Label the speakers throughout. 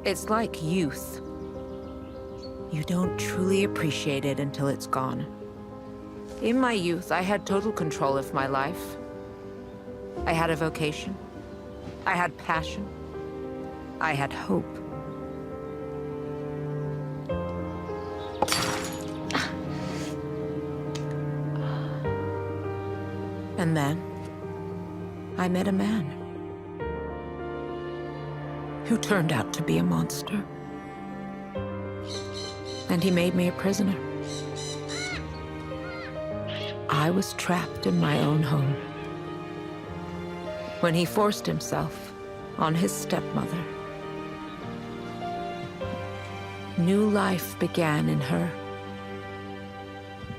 Speaker 1: It's like youth. You don't truly appreciate it until it's gone. In my youth, I had total control of my life. I had a vocation. I had passion. I had hope. And then, I met a man who turned out to be a monster. And he made me a prisoner. I was trapped in my own home when he forced himself on his stepmother. New life began in her,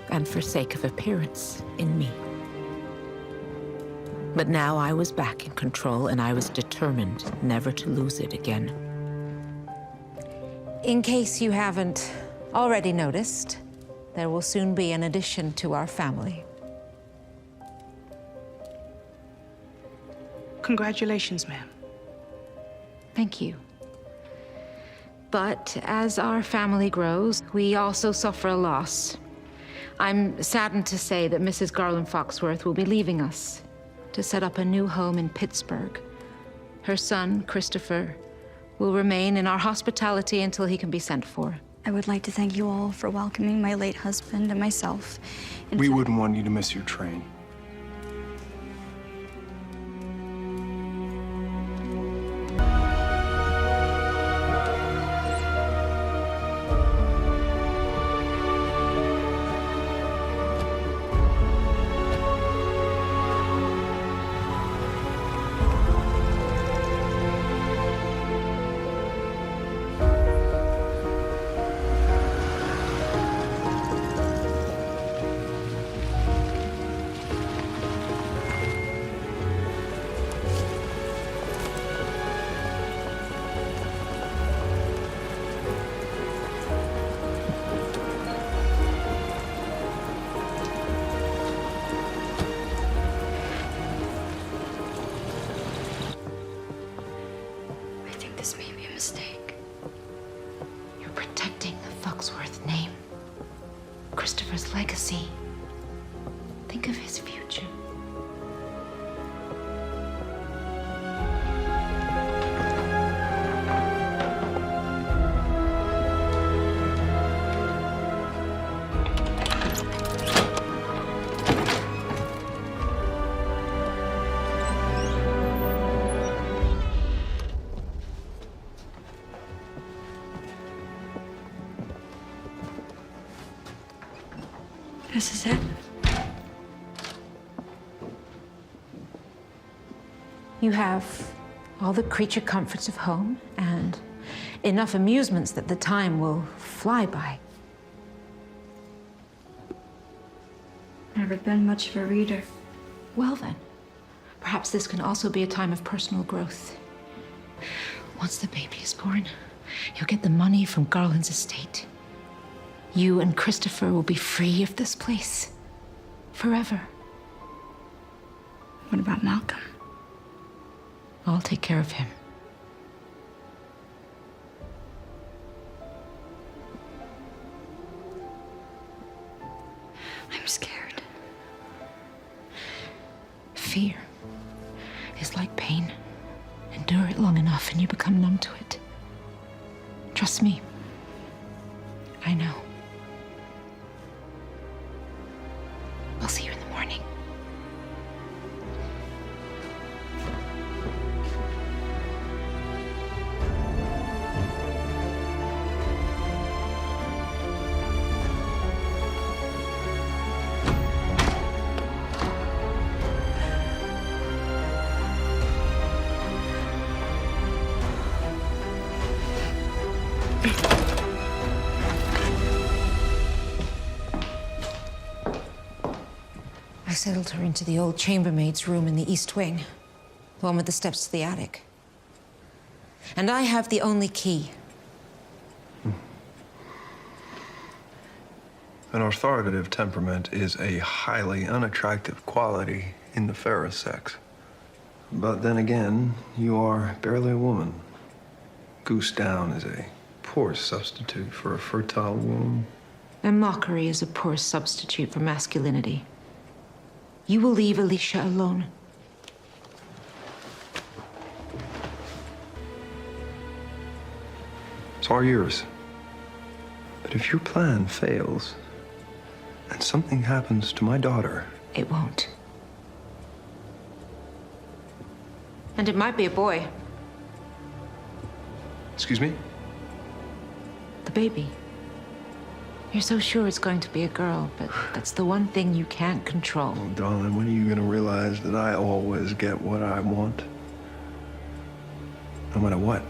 Speaker 1: and for sake of appearance, in me. But now I was back in control, and I was determined never to lose it again. In case you haven't already noticed, there will soon be an addition to our family.
Speaker 2: Congratulations, ma'am.
Speaker 1: Thank you. But as our family grows, we also suffer a loss. I'm saddened to say that Mrs. Garland Foxworth will be leaving us to set up a new home in Pittsburgh. Her son, Christopher, will remain in our hospitality until he can be sent for.
Speaker 3: I would like to thank you all for welcoming my late husband and myself.
Speaker 4: We wouldn't want you to miss your train.
Speaker 3: This may be a mistake.
Speaker 1: You're protecting the Foxworth name, Christopher's legacy. Think of his future.
Speaker 3: This is it.
Speaker 1: You have all the creature comforts of home and enough amusements that the time will fly by.
Speaker 3: Never been much of a reader.
Speaker 1: Well then, perhaps this can also be a time of personal growth. Once the baby is born, you'll get the money from Garland's estate. You and Christopher will be free of this place. Forever.
Speaker 3: What about Malcolm?
Speaker 1: I'll take care of him.
Speaker 3: I'm scared.
Speaker 1: Fear is like pain. Endure it long enough and you become numb to it. Trust me. I know. I'll see you in the morning. I settled her into the old chambermaid's room in the East Wing, the one with the steps to the attic. And I have the only key.
Speaker 4: An authoritative temperament is a highly unattractive quality in the fairer sex. But then again, you are barely a woman. goose down is a poor substitute for a fertile womb.
Speaker 1: And mockery is a poor substitute for masculinity. You will leave Alicia alone.
Speaker 4: It's all yours. But if your plan fails, and something happens to my daughter...
Speaker 1: It won't. And it might be a boy.
Speaker 4: Excuse me?
Speaker 1: The baby. You're so sure it's going to be a girl, but that's the one thing you can't control.
Speaker 4: Oh, darling, when are you going to realize that I always get what I want? No matter what.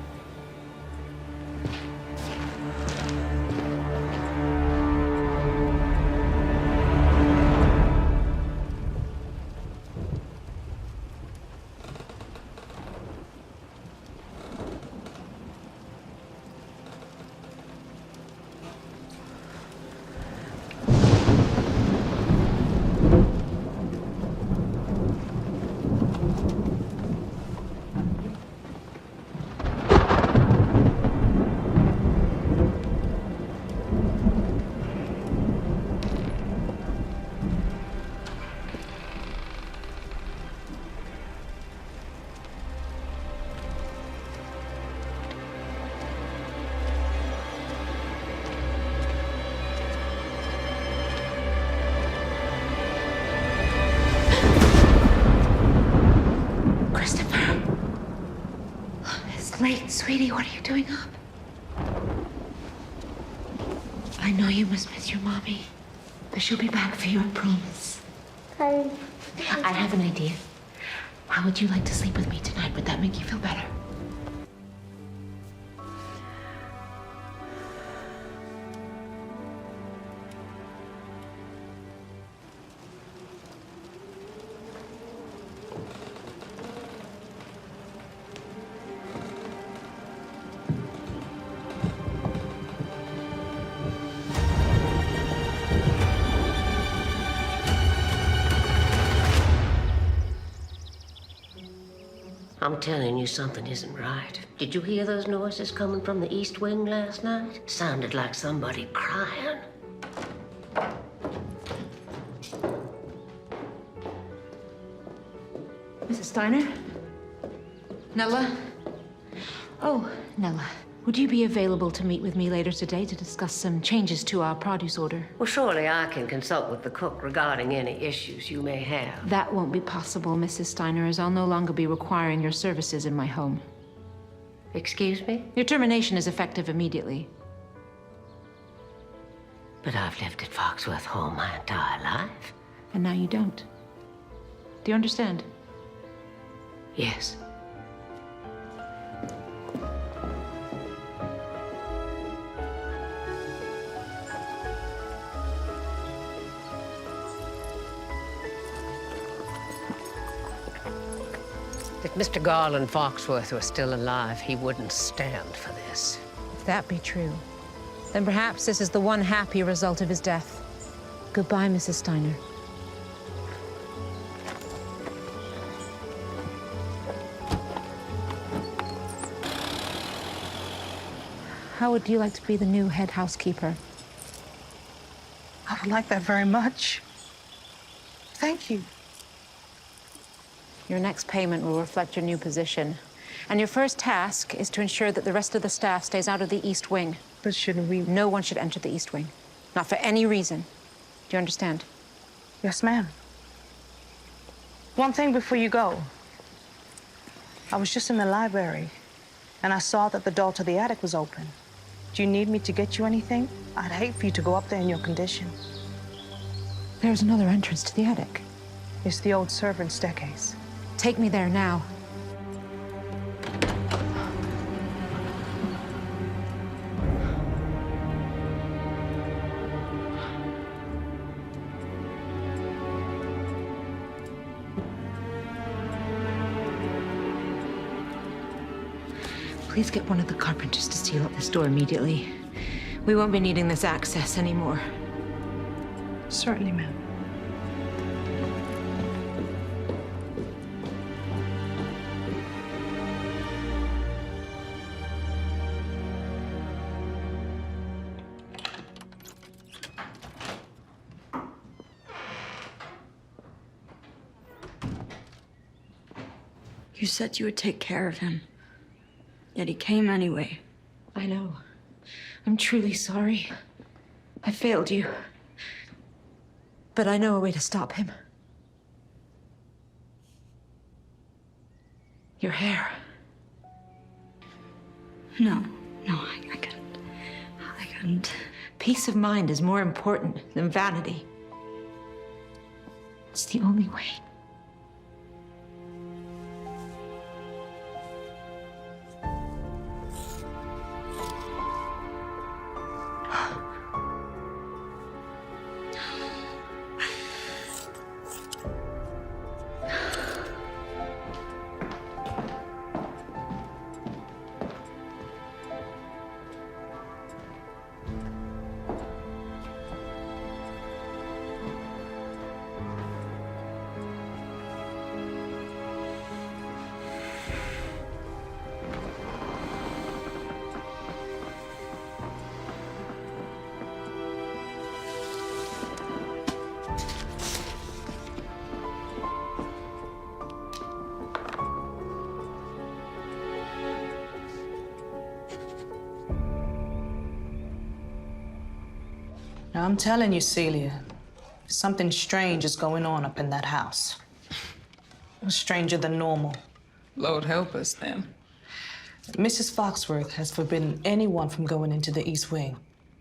Speaker 1: Late, sweetie, what are you doing up? I know you must miss your mommy, but she'll be back for you, I promise. I have an idea. How would you like to sleep with me tonight? Would that make you feel better?
Speaker 2: I'm telling you, something isn't right. Did you hear those noises coming from the East Wing last night? Sounded like somebody crying.
Speaker 1: Mrs. Steiner? Nella? Oh, Nella. Would you be available to meet with me later today to discuss some changes to our produce order?
Speaker 2: Well, surely I can consult with the cook regarding any issues you may have.
Speaker 1: That won't be possible, Mrs. Steiner, as I'll no longer be requiring your services in my home.
Speaker 2: Excuse me?
Speaker 1: Your termination is effective immediately.
Speaker 2: But I've lived at Foxworth Hall my entire life.
Speaker 1: And now you don't. Do you understand?
Speaker 2: Yes. If Mr. Garland Foxworth were still alive, he wouldn't stand for this.
Speaker 1: If that be true, then perhaps this is the one happy result of his death. Goodbye, Mrs. Steiner. How would you like to be the new head housekeeper?
Speaker 5: I would like that very much. Thank you.
Speaker 1: Your next payment will reflect your new position. And your first task is to ensure that the rest of the staff stays out of the East Wing.
Speaker 5: But shouldn't we?
Speaker 1: No one should enter the East Wing. Not for any reason. Do you understand?
Speaker 5: Yes, ma'am. One thing before you go. I was just in the library, and I saw that the door to the attic was open. Do you need me to get you anything? I'd hate for you to go up there in your condition.
Speaker 1: There's another entrance to the attic.
Speaker 5: It's the old servants' staircase.
Speaker 1: Take me there now. Please get one of the carpenters to seal up this door immediately. We won't be needing this access anymore.
Speaker 5: Certainly, ma'am.
Speaker 3: You said you would take care of him. Yet he came anyway.
Speaker 1: I know. I'm truly sorry. I failed you. But I know a way to stop him. Your hair.
Speaker 3: No, I couldn't. I couldn't.
Speaker 1: Peace of mind is more important than vanity. It's the only way.
Speaker 5: Now, I'm telling you, Celia, something strange is going on up in that house. Stranger than normal.
Speaker 6: Lord help us, then.
Speaker 5: Mrs. Foxworth has forbidden anyone from going into the East Wing.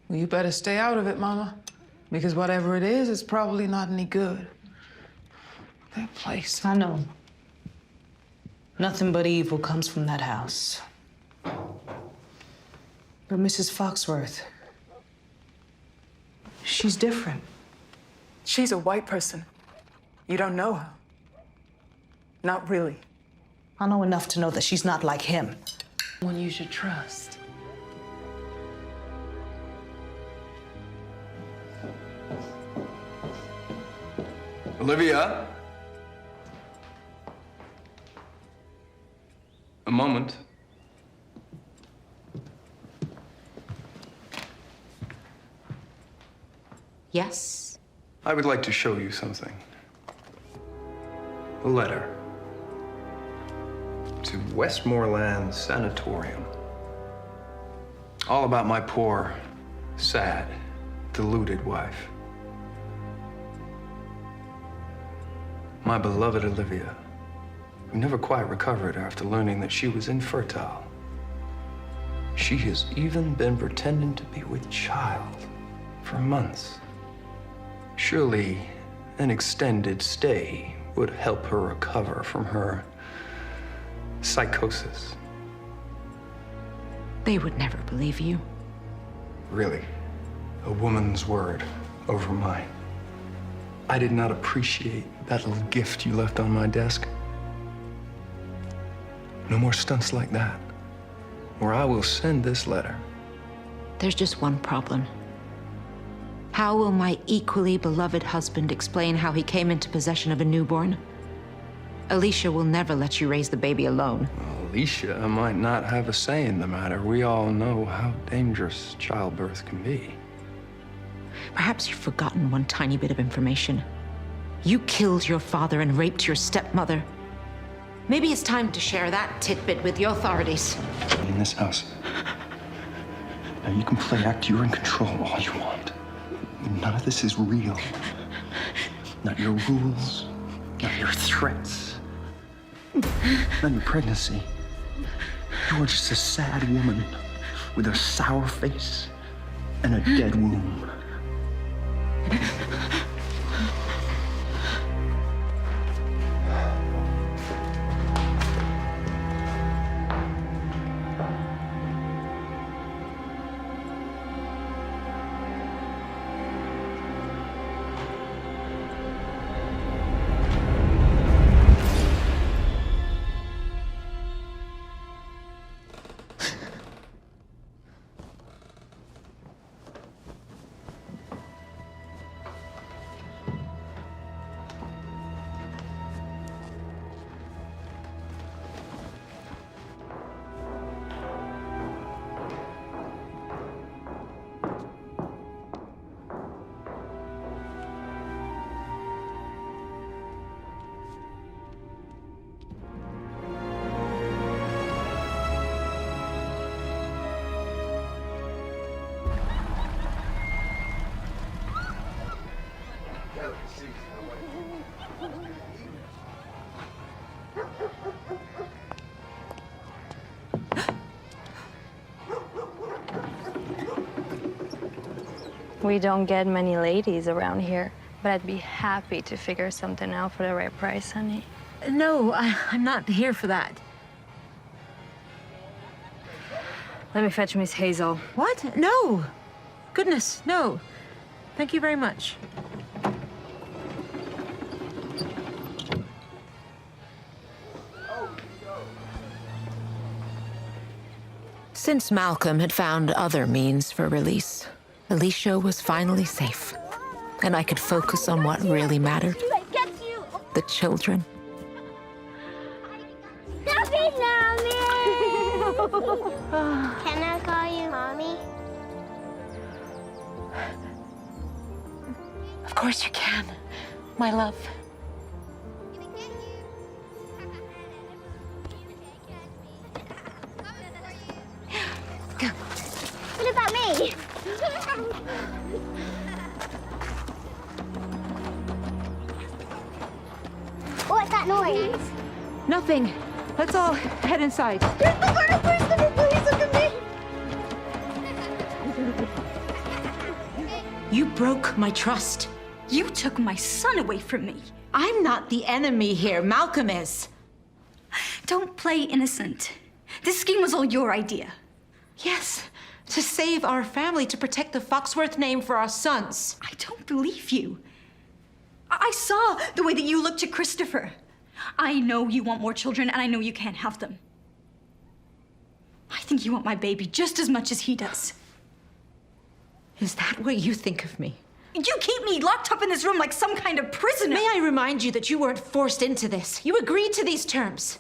Speaker 6: Well, you better stay out of it, Mama. Because whatever it is, it's probably not any good. That place.
Speaker 5: I know. Nothing but evil comes from that house. But Mrs. Foxworth, she's different.
Speaker 6: She's a white person. You don't know her. Not really.
Speaker 5: I know enough to know that she's not like him.
Speaker 6: One you should trust.
Speaker 4: Olivia? A moment.
Speaker 1: Yes?
Speaker 4: I would like to show you something. A letter to Westmoreland Sanatorium. All about my poor, sad, deluded wife. My beloved Olivia, who never quite recovered after learning that she was infertile. She has even been pretending to be with child for months. Surely an extended stay would help her recover from her psychosis.
Speaker 1: They would never believe you.
Speaker 4: Really, a woman's word over mine. I did not appreciate that little gift you left on my desk. No more stunts like that, or I will send this letter.
Speaker 1: There's just one problem. How will my equally beloved husband explain how he came into possession of a newborn? Alicia will never let you raise the baby alone.
Speaker 4: Alicia might not have a say in the matter. We all know how dangerous childbirth can be.
Speaker 1: Perhaps you've forgotten one tiny bit of information. You killed your father and raped your stepmother. Maybe it's time to share that tidbit with the authorities.
Speaker 4: In this house, now you can play act you're in control all you want. None of this is real. Not your rules, not your threats, not your pregnancy. You are just a sad woman with a sour face and a dead womb.
Speaker 7: We don't get many ladies around here, but I'd be happy to figure something out for the right price, honey.
Speaker 1: No, I'm not here for that.
Speaker 7: Let me fetch Miss Hazel.
Speaker 1: What? No! Goodness, no. Thank you very much. Since Malcolm had found other means for release, Alicia was finally safe. And I could focus on what really mattered. The children.
Speaker 8: Stop it now, Mary! Can I call you Mommy?
Speaker 1: Of course you can, my love.
Speaker 8: What about me? What's that noise?
Speaker 1: Nothing. Let's all head inside.
Speaker 8: There's the murder person! Please look at me!
Speaker 1: You broke my trust.
Speaker 3: You took my son away from me.
Speaker 1: I'm not the enemy here. Malcolm is.
Speaker 3: Don't play innocent. This scheme was all your idea.
Speaker 1: Yes, to save our family, to protect the Foxworth name for our sons.
Speaker 3: I don't believe you. I saw the way that you looked to Christopher. I know you want more children, and I know you can't have them. I think you want my baby just as much as he does.
Speaker 1: Is that what you think of me?
Speaker 3: You keep me locked up in this room like some kind of prisoner.
Speaker 1: May I remind you that you weren't forced into this. You agreed to these terms.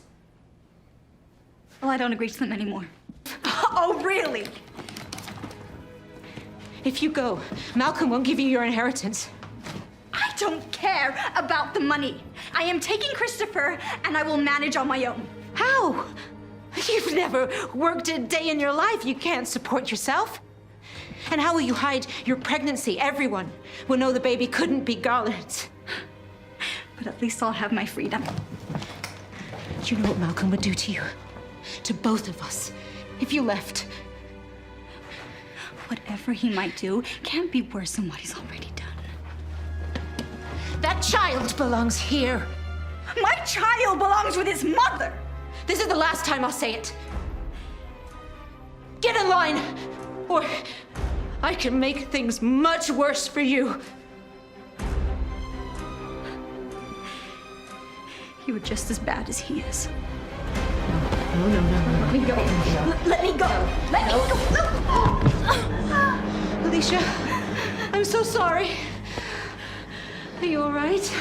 Speaker 3: Well, I don't agree to them anymore. Oh, really?
Speaker 1: If you go, Malcolm won't give you your inheritance.
Speaker 3: I don't care about the money. I am taking Christopher, and I will manage on my own.
Speaker 1: How? You've never worked a day in your life. You can't support yourself. And how will you hide your pregnancy? Everyone will know the baby couldn't be Garland's.
Speaker 3: But at least I'll have my freedom.
Speaker 1: You know what Malcolm would do to you? To both of us, if you left.
Speaker 3: Whatever he might do can't be worse than what he's already done.
Speaker 1: That child belongs here.
Speaker 3: My child belongs with his mother!
Speaker 1: This is the last time I'll say it. Get in line, or I can make things much worse for you.
Speaker 3: You were just as bad as he is.
Speaker 1: No.
Speaker 3: Let me go. Let me go. Let me go.
Speaker 1: Alicia, I'm so sorry. Are you all right?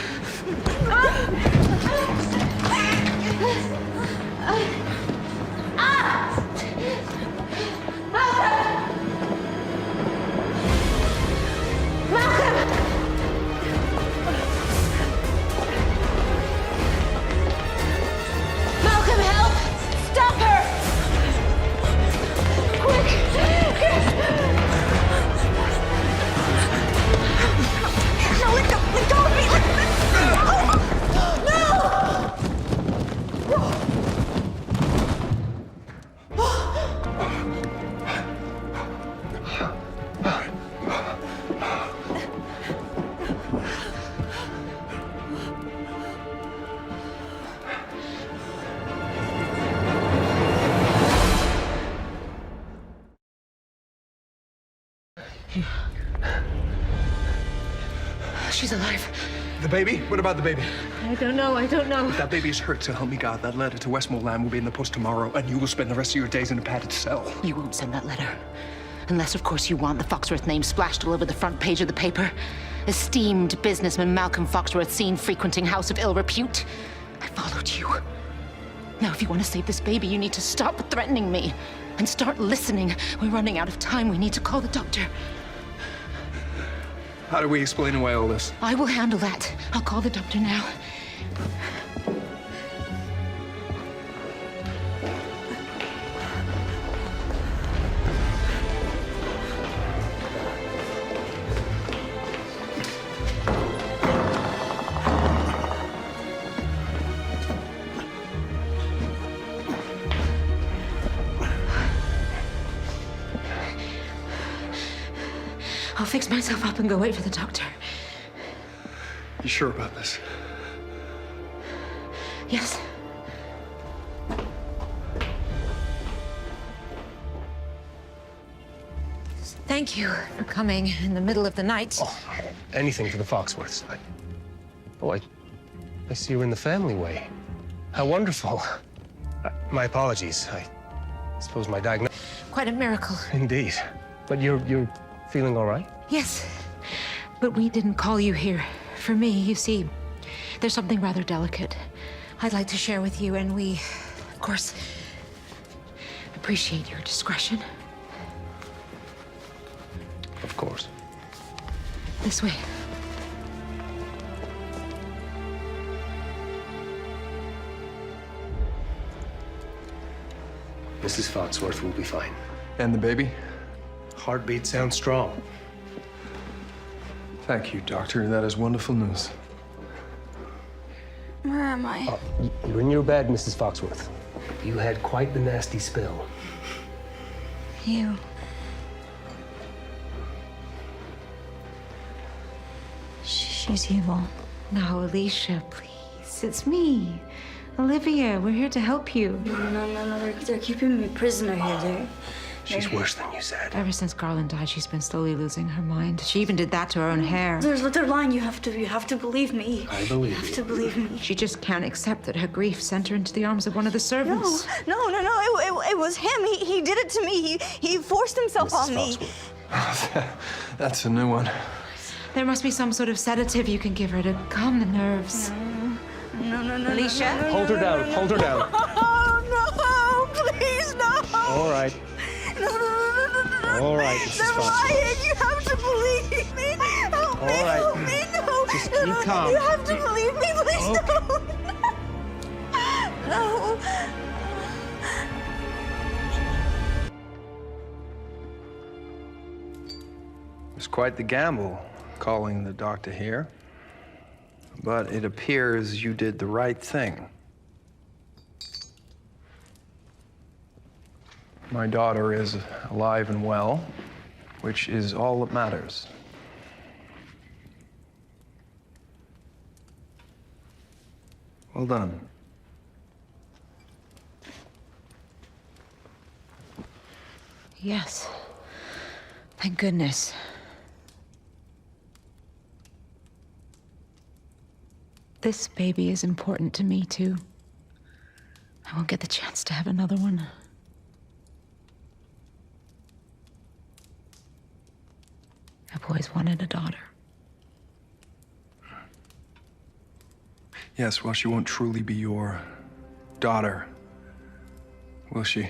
Speaker 1: Malcolm, help! Stop her! Quick!
Speaker 3: No, let go of me!
Speaker 1: She's alive.
Speaker 4: The baby? What about the baby?
Speaker 1: I don't know.
Speaker 4: If that baby is hurt, so help me God, that letter to Westmoreland will be in the post tomorrow, and you will spend the rest of your days in a padded cell.
Speaker 1: You won't send that letter. Unless, of course, you want the Foxworth name splashed all over the front page of the paper. Esteemed businessman Malcolm Foxworth seen frequenting house of ill repute. I followed you. Now, if you want to save this baby, you need to stop threatening me and start listening. We're running out of time. We need to call the doctor.
Speaker 4: How do we explain away all this?
Speaker 1: I will handle that. I'll call the doctor now. I'll fix myself up and go wait for the doctor.
Speaker 4: You sure about this?
Speaker 1: Yes. Thank you for coming in the middle of the night.
Speaker 9: Oh, anything for the Foxworths. I see you're in the family way. How wonderful. My apologies. I suppose my diagnosis...
Speaker 1: Quite a miracle.
Speaker 9: Indeed. But you're feeling all right?
Speaker 1: Yes, but we didn't call you here for me. You see, there's something rather delicate I'd like to share with you, and we, of course, appreciate your discretion.
Speaker 9: Of course.
Speaker 1: This way.
Speaker 9: Mrs. Foxworth will be fine.
Speaker 4: And the baby?
Speaker 9: Heartbeat sounds strong.
Speaker 4: Thank you, Doctor. That is wonderful news.
Speaker 3: Where am I?
Speaker 9: You're in your bed, Mrs. Foxworth. You had quite the nasty spill.
Speaker 3: You. She's evil.
Speaker 1: Now, Alicia, please. It's me, Olivia. We're here to help you.
Speaker 3: No. They're keeping me prisoner here.
Speaker 9: She's worse than you said.
Speaker 1: Ever since Garland died, she's been slowly losing her mind. She even did that to her own hair.
Speaker 3: They're lying. You have to believe me.
Speaker 9: I believe
Speaker 3: you. have to believe me.
Speaker 1: She just can't accept that her grief sent her into the arms of one of the servants.
Speaker 3: No. It was him. He did it to me. He forced himself
Speaker 9: Mrs.
Speaker 3: on me.
Speaker 9: Foxworth.
Speaker 4: That's a new one.
Speaker 1: There must be some sort of sedative you can give her to calm the nerves.
Speaker 3: No.
Speaker 1: Alicia?
Speaker 9: Hold her down. Hold her down.
Speaker 3: Oh, no, please, no.
Speaker 9: All right.
Speaker 3: No.
Speaker 9: All right, Mrs.
Speaker 3: They're
Speaker 9: Foxworth.
Speaker 3: lying. You have to believe me. Help me.
Speaker 9: All right.
Speaker 3: Help me. No.
Speaker 9: Just
Speaker 3: No,
Speaker 9: keep calm.
Speaker 3: You have to believe me. Please
Speaker 9: Okay.
Speaker 3: don't. No.
Speaker 4: It's quite the gamble, calling the doctor here. But it appears you did the right thing. My daughter is alive and well, which is all that matters. Well done.
Speaker 1: Yes. Thank goodness. This baby is important to me, too. I won't get the chance to have another one. I've always wanted a daughter.
Speaker 4: Yes, well, she won't truly be your daughter, will she?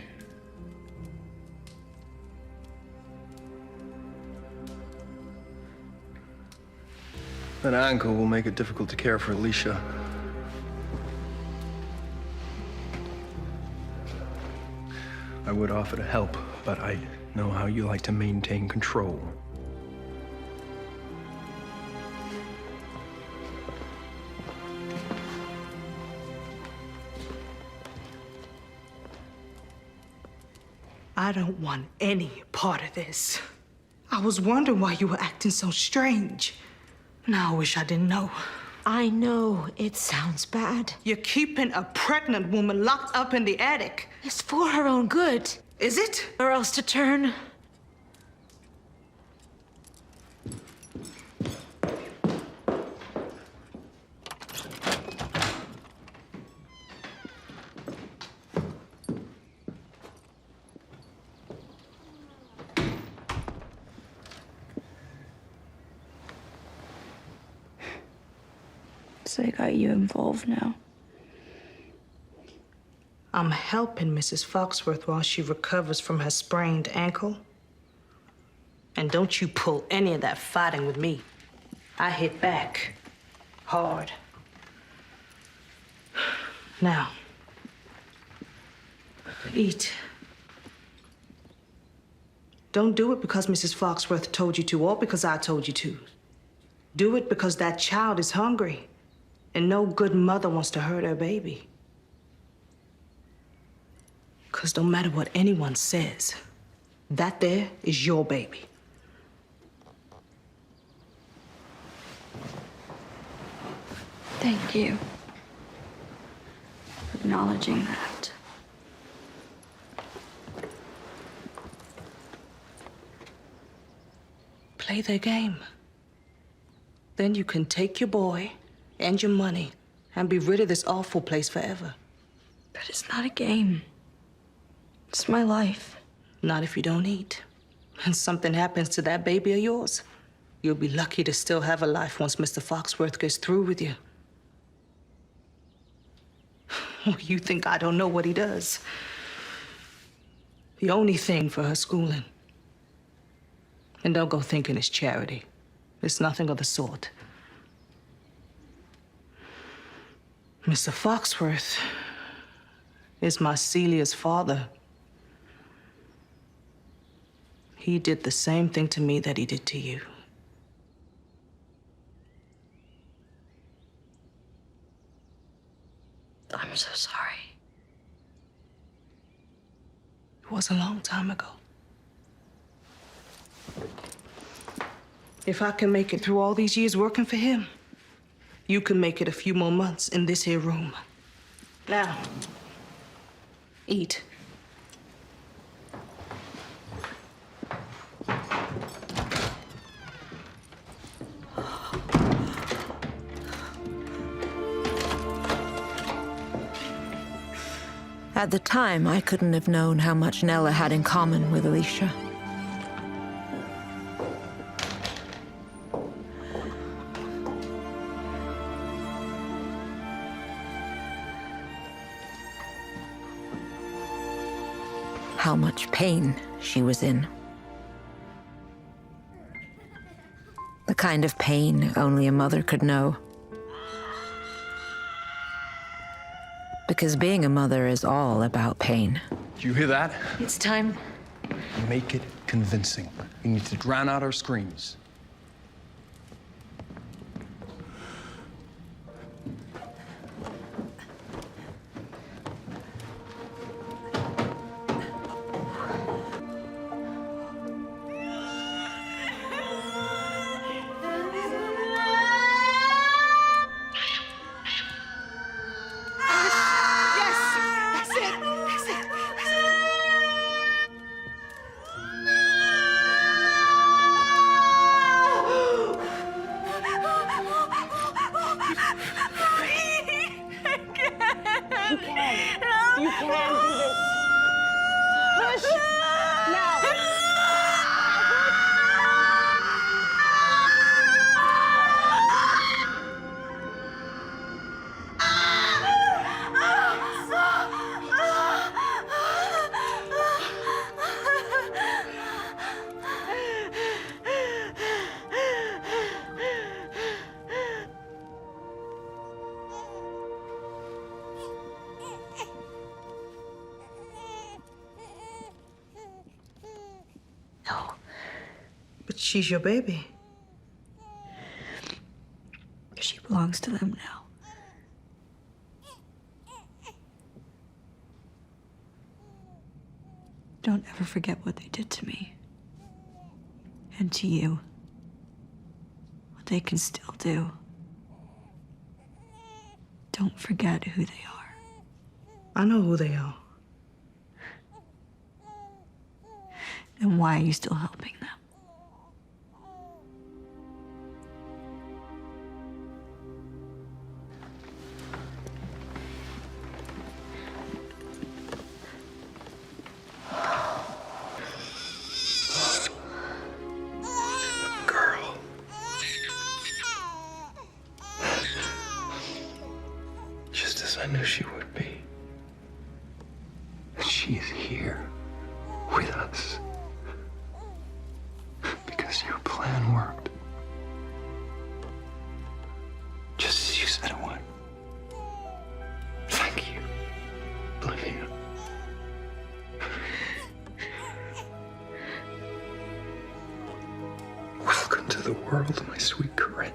Speaker 4: That ankle will make it difficult to care for Alicia. I would offer to help, but I know how you like to maintain control.
Speaker 5: I don't want any part of this. I was wondering why you were acting so strange. Now I wish I didn't know.
Speaker 1: I know it sounds bad.
Speaker 5: You're keeping a pregnant woman locked up in the attic.
Speaker 1: It's for her own good.
Speaker 5: Is it?
Speaker 1: Or else to turn.
Speaker 3: So I got you involved now.
Speaker 5: I'm helping Mrs. Foxworth while she recovers from her sprained ankle. And don't you pull any of that fighting with me. I hit back. Hard. Now, eat. Don't do it because Mrs. Foxworth told you to or because I told you to. Do it because that child is hungry. And no good mother wants to hurt her baby. Because no matter what anyone says, that there is your baby.
Speaker 3: Thank you for acknowledging that.
Speaker 5: Play their game. Then you can take your boy and your money and be rid of this awful place forever.
Speaker 3: But it's not a game. It's my life.
Speaker 5: Not if you don't eat. And something happens to that baby of yours. You'll be lucky to still have a life once Mr. Foxworth gets through with you. You think I don't know what he does? The only thing for her schooling. And don't go thinking it's charity. It's nothing of the sort. Mr. Foxworth is my Celia's father. He did the same thing to me that he did to you.
Speaker 3: I'm so sorry.
Speaker 5: It was a long time ago. If I can make it through all these years working for him, you can make it a few more months in this here room. Now, eat.
Speaker 1: At the time, I couldn't have known how much Nella had in common with Alicia. How much pain she was in. The kind of pain only a mother could know. Because being a mother is all about pain.
Speaker 4: Do you hear that?
Speaker 1: It's time.
Speaker 4: Make it convincing. You need to drown out our screams.
Speaker 5: You can do this. Push. Now.
Speaker 3: No.
Speaker 5: But she's your baby.
Speaker 3: She belongs to them now. Don't ever forget what they did to me. And to you. What they can still do. Don't forget who they are.
Speaker 5: I know who they are.
Speaker 3: And why are you still helping them?
Speaker 4: Girl. Just as I knew she would be. And she is here with us. Because your plan worked. Just as you said it would. Thank you, Olivia. Welcome to the world, my sweet Corinne.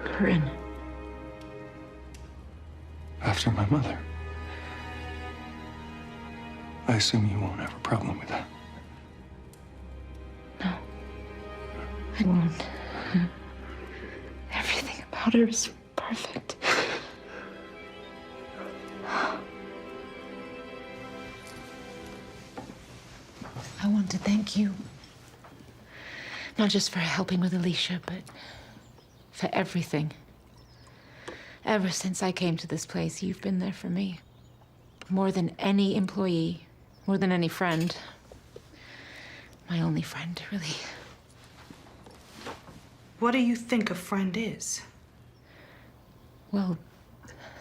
Speaker 1: Corinne.
Speaker 4: After my mother. I assume you won't have a problem with that.
Speaker 1: No. I won't. Everything daughter is perfect. I want to thank you. Not just for helping with Alicia, but for everything. Ever since I came to this place, you've been there for me. More than any employee, more than any friend. My only friend, really.
Speaker 5: What do you think a friend is?
Speaker 1: Well,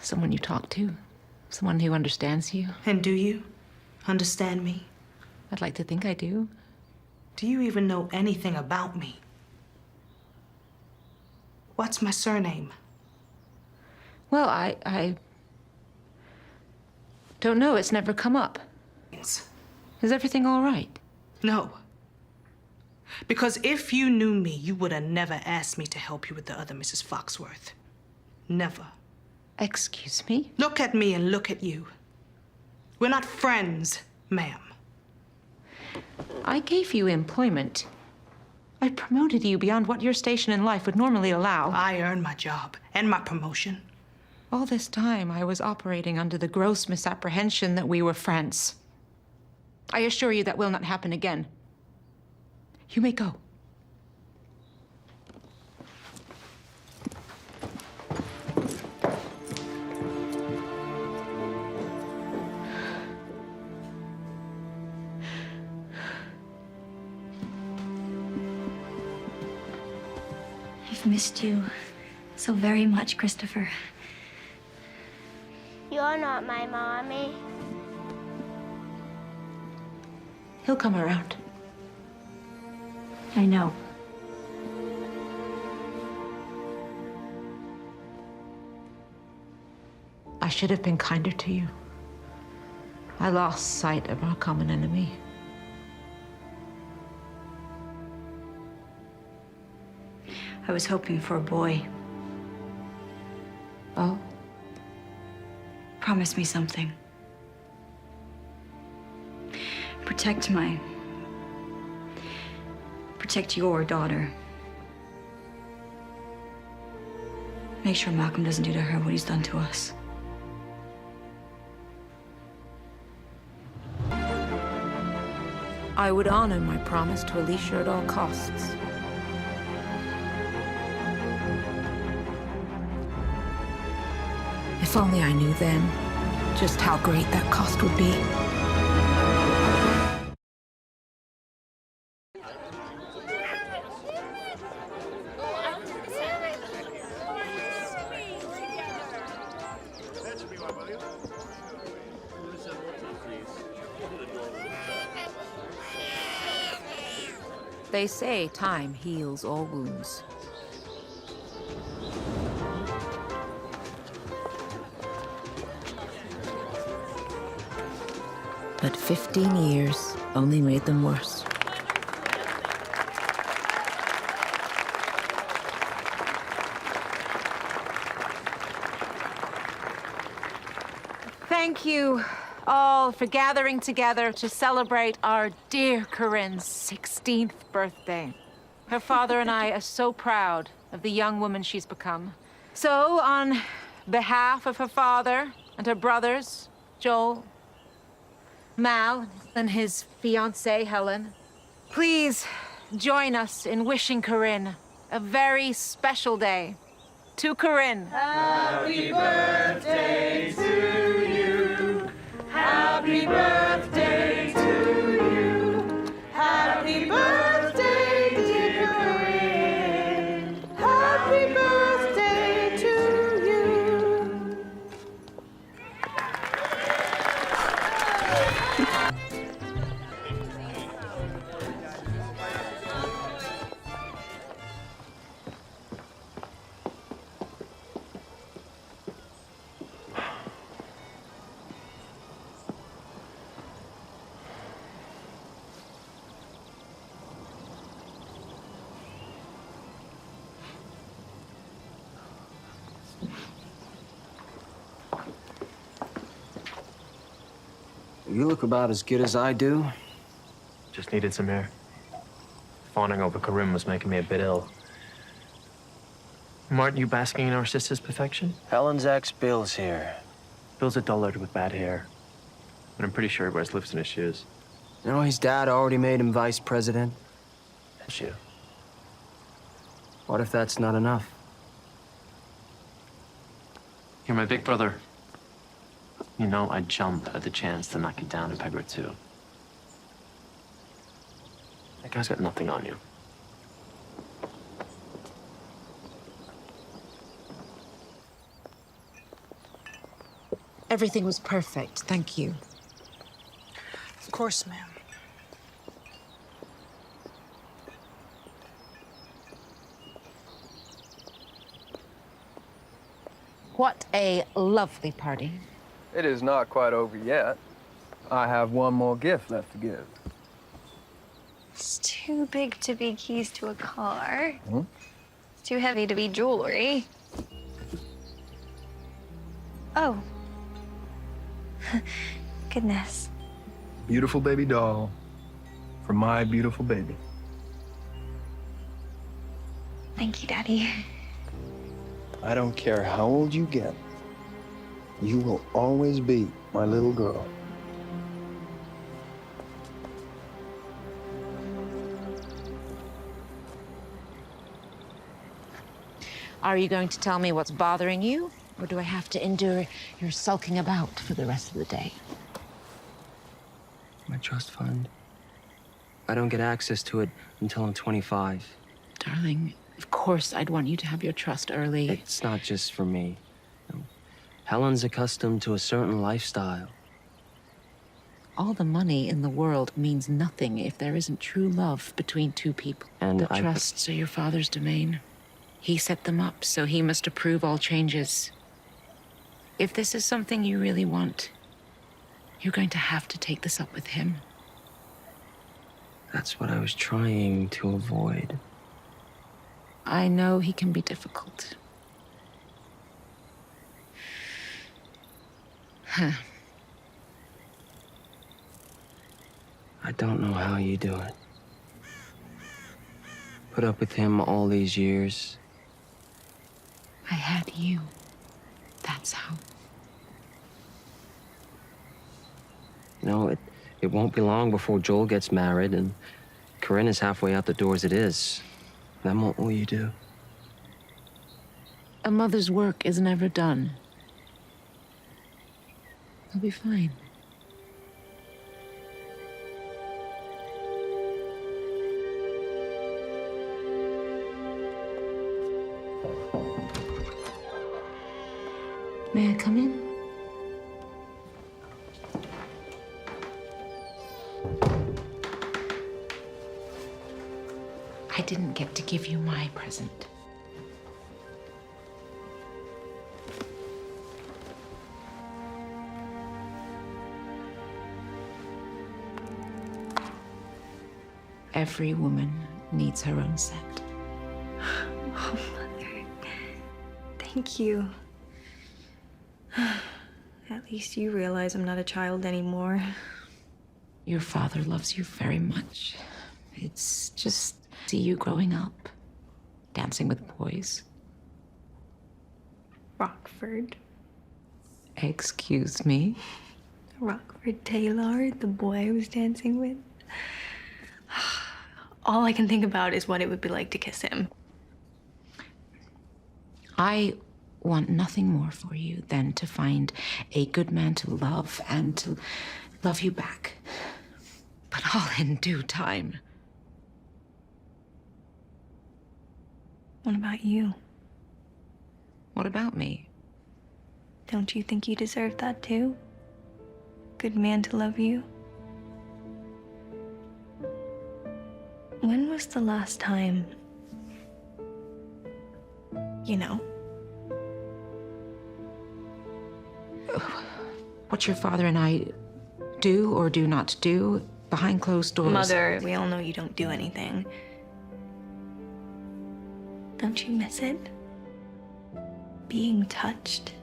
Speaker 1: someone you talk to. Someone who understands you.
Speaker 5: And do you understand me?
Speaker 1: I'd like to think I do.
Speaker 5: Do you even know anything about me? What's my surname?
Speaker 1: Well, I don't know. It's never come up. Is everything all right?
Speaker 5: No. Because if you knew me, you would have never asked me to help you with the other Mrs. Foxworth. Never.
Speaker 1: Excuse me?
Speaker 5: Look at me and look at you. We're not friends, ma'am.
Speaker 1: I gave you employment. I promoted you beyond what your station in life would normally allow.
Speaker 5: I earned my job and my promotion.
Speaker 1: All this time, I was operating under the gross misapprehension that we were friends. I assure you that will not happen again. You may go.
Speaker 3: I've missed you so very much, Christopher.
Speaker 8: You're not my mommy.
Speaker 1: He'll come around.
Speaker 3: I know.
Speaker 1: I should have been kinder to you. I lost sight of our common enemy.
Speaker 3: I was hoping for a boy.
Speaker 1: Oh?
Speaker 3: Promise me something. Protect your daughter. Make sure Malcolm doesn't do to her what he's done to us.
Speaker 1: I would honor my promise to Alicia at all costs. If only I knew then just how great that cost would be. They say time heals all wounds. But 15 years only made them worse. Thank you all for gathering together to celebrate our dear Corinne's 16th birthday. Her father and I are so proud of the young woman she's become. So, on behalf of her father and her brothers, Joel, Mal, and his fiancée, Helen, please join us in wishing Corinne a very special day. To Corinne.
Speaker 10: Happy birthday to you. Happy birthday to you. Happy birthday, dear Corinne. Happy birthday to you.
Speaker 11: You look about as good as I do.
Speaker 12: Just needed some air. Fawning over Corinne was making me a bit ill. Aren't you basking in our sister's perfection?
Speaker 11: Helen's ex, Bill's here.
Speaker 12: Bill's a dullard with bad hair. And I'm pretty sure he wears lifts in his shoes.
Speaker 11: You know, his dad already made him vice president.
Speaker 12: Shoe.
Speaker 11: What if that's not enough?
Speaker 12: You're my big brother. You know I'd jump at the chance to knock you down a peg or two. That guy's got nothing on you.
Speaker 1: Everything was perfect, thank you.
Speaker 5: Of course, ma'am.
Speaker 1: What a lovely party.
Speaker 13: It is not quite over yet. I have one more gift left to give.
Speaker 7: It's too big to be keys to a car.
Speaker 13: Hmm?
Speaker 7: It's too heavy to be jewelry. Oh. Goodness.
Speaker 13: Beautiful baby doll for my beautiful baby.
Speaker 7: Thank you, Daddy.
Speaker 4: I don't care how old you get. You will always be my little girl.
Speaker 1: Are you going to tell me what's bothering you? Or do I have to endure your sulking about for the rest of the day?
Speaker 11: My trust fund. I don't get access to it until I'm 25.
Speaker 1: Darling, of course I'd want you to have your trust early.
Speaker 11: It's not just for me. No. Helen's accustomed to a certain lifestyle.
Speaker 1: All the money in the world means nothing if there isn't true love between two people.
Speaker 11: And
Speaker 1: the trusts are your father's domain. He set them up, so he must approve all changes. If this is something you really want, you're going to have to take this up with him.
Speaker 11: That's what I was trying to avoid.
Speaker 1: I know he can be difficult. Huh.
Speaker 11: I don't know how you do it. Put up with him all these years.
Speaker 1: I had you. That's how.
Speaker 11: No, it won't be long before Joel gets married, and Corinne is halfway out the door as it is. Then what will you do?
Speaker 1: A mother's work is never done. I'll be fine. May I come in? I didn't get to give you my present. Every woman needs her own set.
Speaker 3: Oh, Mother. Thank you. At least you realize I'm not a child anymore.
Speaker 1: Your father loves you very much. It's just see you growing up, dancing with boys.
Speaker 3: Rockford.
Speaker 1: Excuse me?
Speaker 3: Rockford Taylor, the boy I was dancing with. All I can think about is what it would be like to kiss him.
Speaker 1: I want nothing more for you than to find a good man to love and to love you back. But all in due time.
Speaker 3: What about you?
Speaker 1: What about me?
Speaker 3: Don't you think you deserve that too? Good man to love you? When was the last time, you know?
Speaker 1: What your father and I do or do not do behind closed doors.
Speaker 3: Mother, we all know you don't do anything. Don't you miss it? Being touched?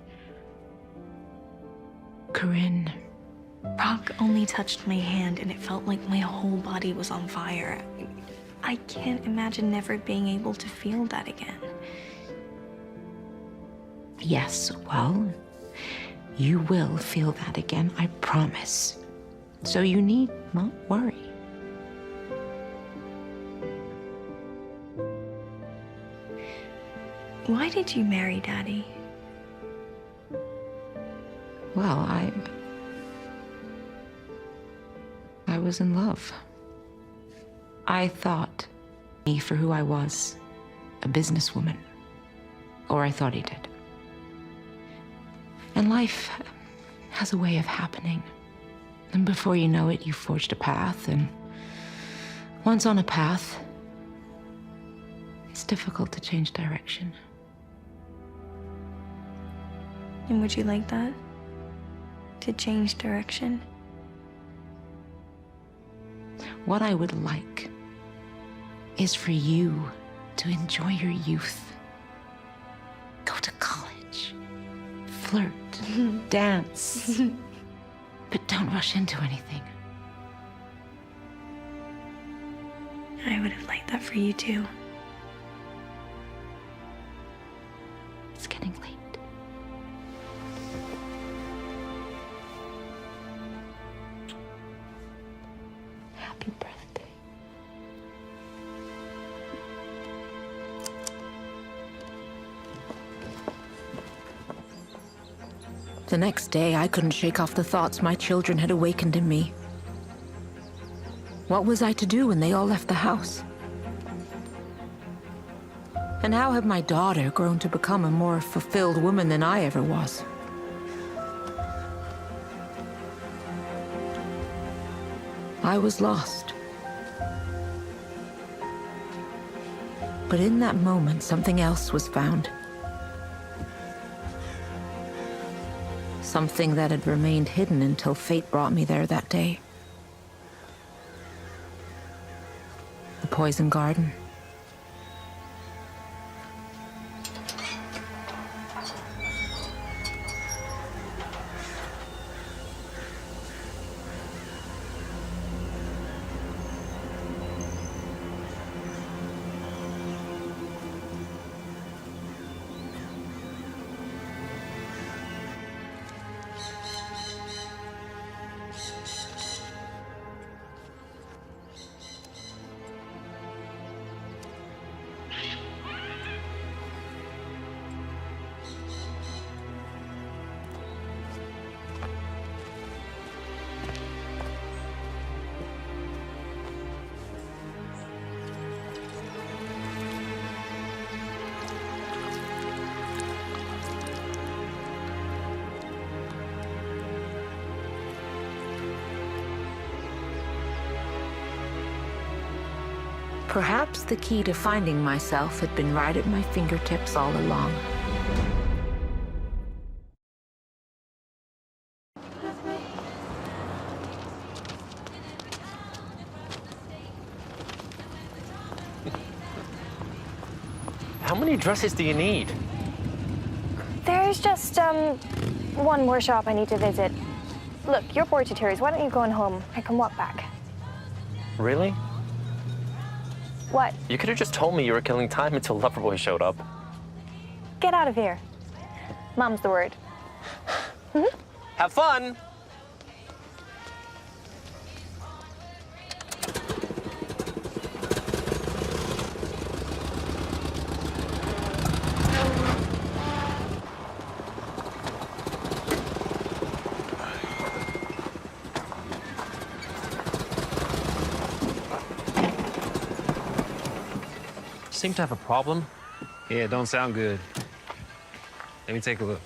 Speaker 1: Corinne.
Speaker 3: Rock only touched my hand and it felt like my whole body was on fire. I can't imagine never being able to feel that again.
Speaker 1: Yes, well, you will feel that again, I promise. So you need not worry.
Speaker 3: Why did you marry Daddy?
Speaker 1: Well, I was in love. I thought me for who I was, a businesswoman. Or I thought he did. And life has a way of happening. And before you know it, you've forged a path, and once on a path, it's difficult to change direction.
Speaker 3: And would you like that? To change direction?
Speaker 1: What I would like is for you to enjoy your youth. Go to college, flirt, dance, but don't rush into anything.
Speaker 3: I would have liked that for you too.
Speaker 1: It's getting late. Happy birthday. The next day, I couldn't shake off the thoughts my children had awakened in me. What was I to do when they all left the house? And how had my daughter grown to become a more fulfilled woman than I ever was? I was lost. But in that moment, something else was found. Something that had remained hidden until fate brought me there that day. The poison garden. Perhaps the key to finding myself had been right at my fingertips all along.
Speaker 12: How many dresses do you need?
Speaker 7: There's just, one more shop I need to visit. Look, you're bored to tears. Why don't you go on home? I can walk back.
Speaker 12: Really?
Speaker 7: What?
Speaker 12: You could have just told me you were killing time until Loverboy showed up.
Speaker 7: Get out of here. Mom's the word.
Speaker 12: Have fun! Seem to have a problem.
Speaker 9: Yeah, don't sound good. Let me take a look.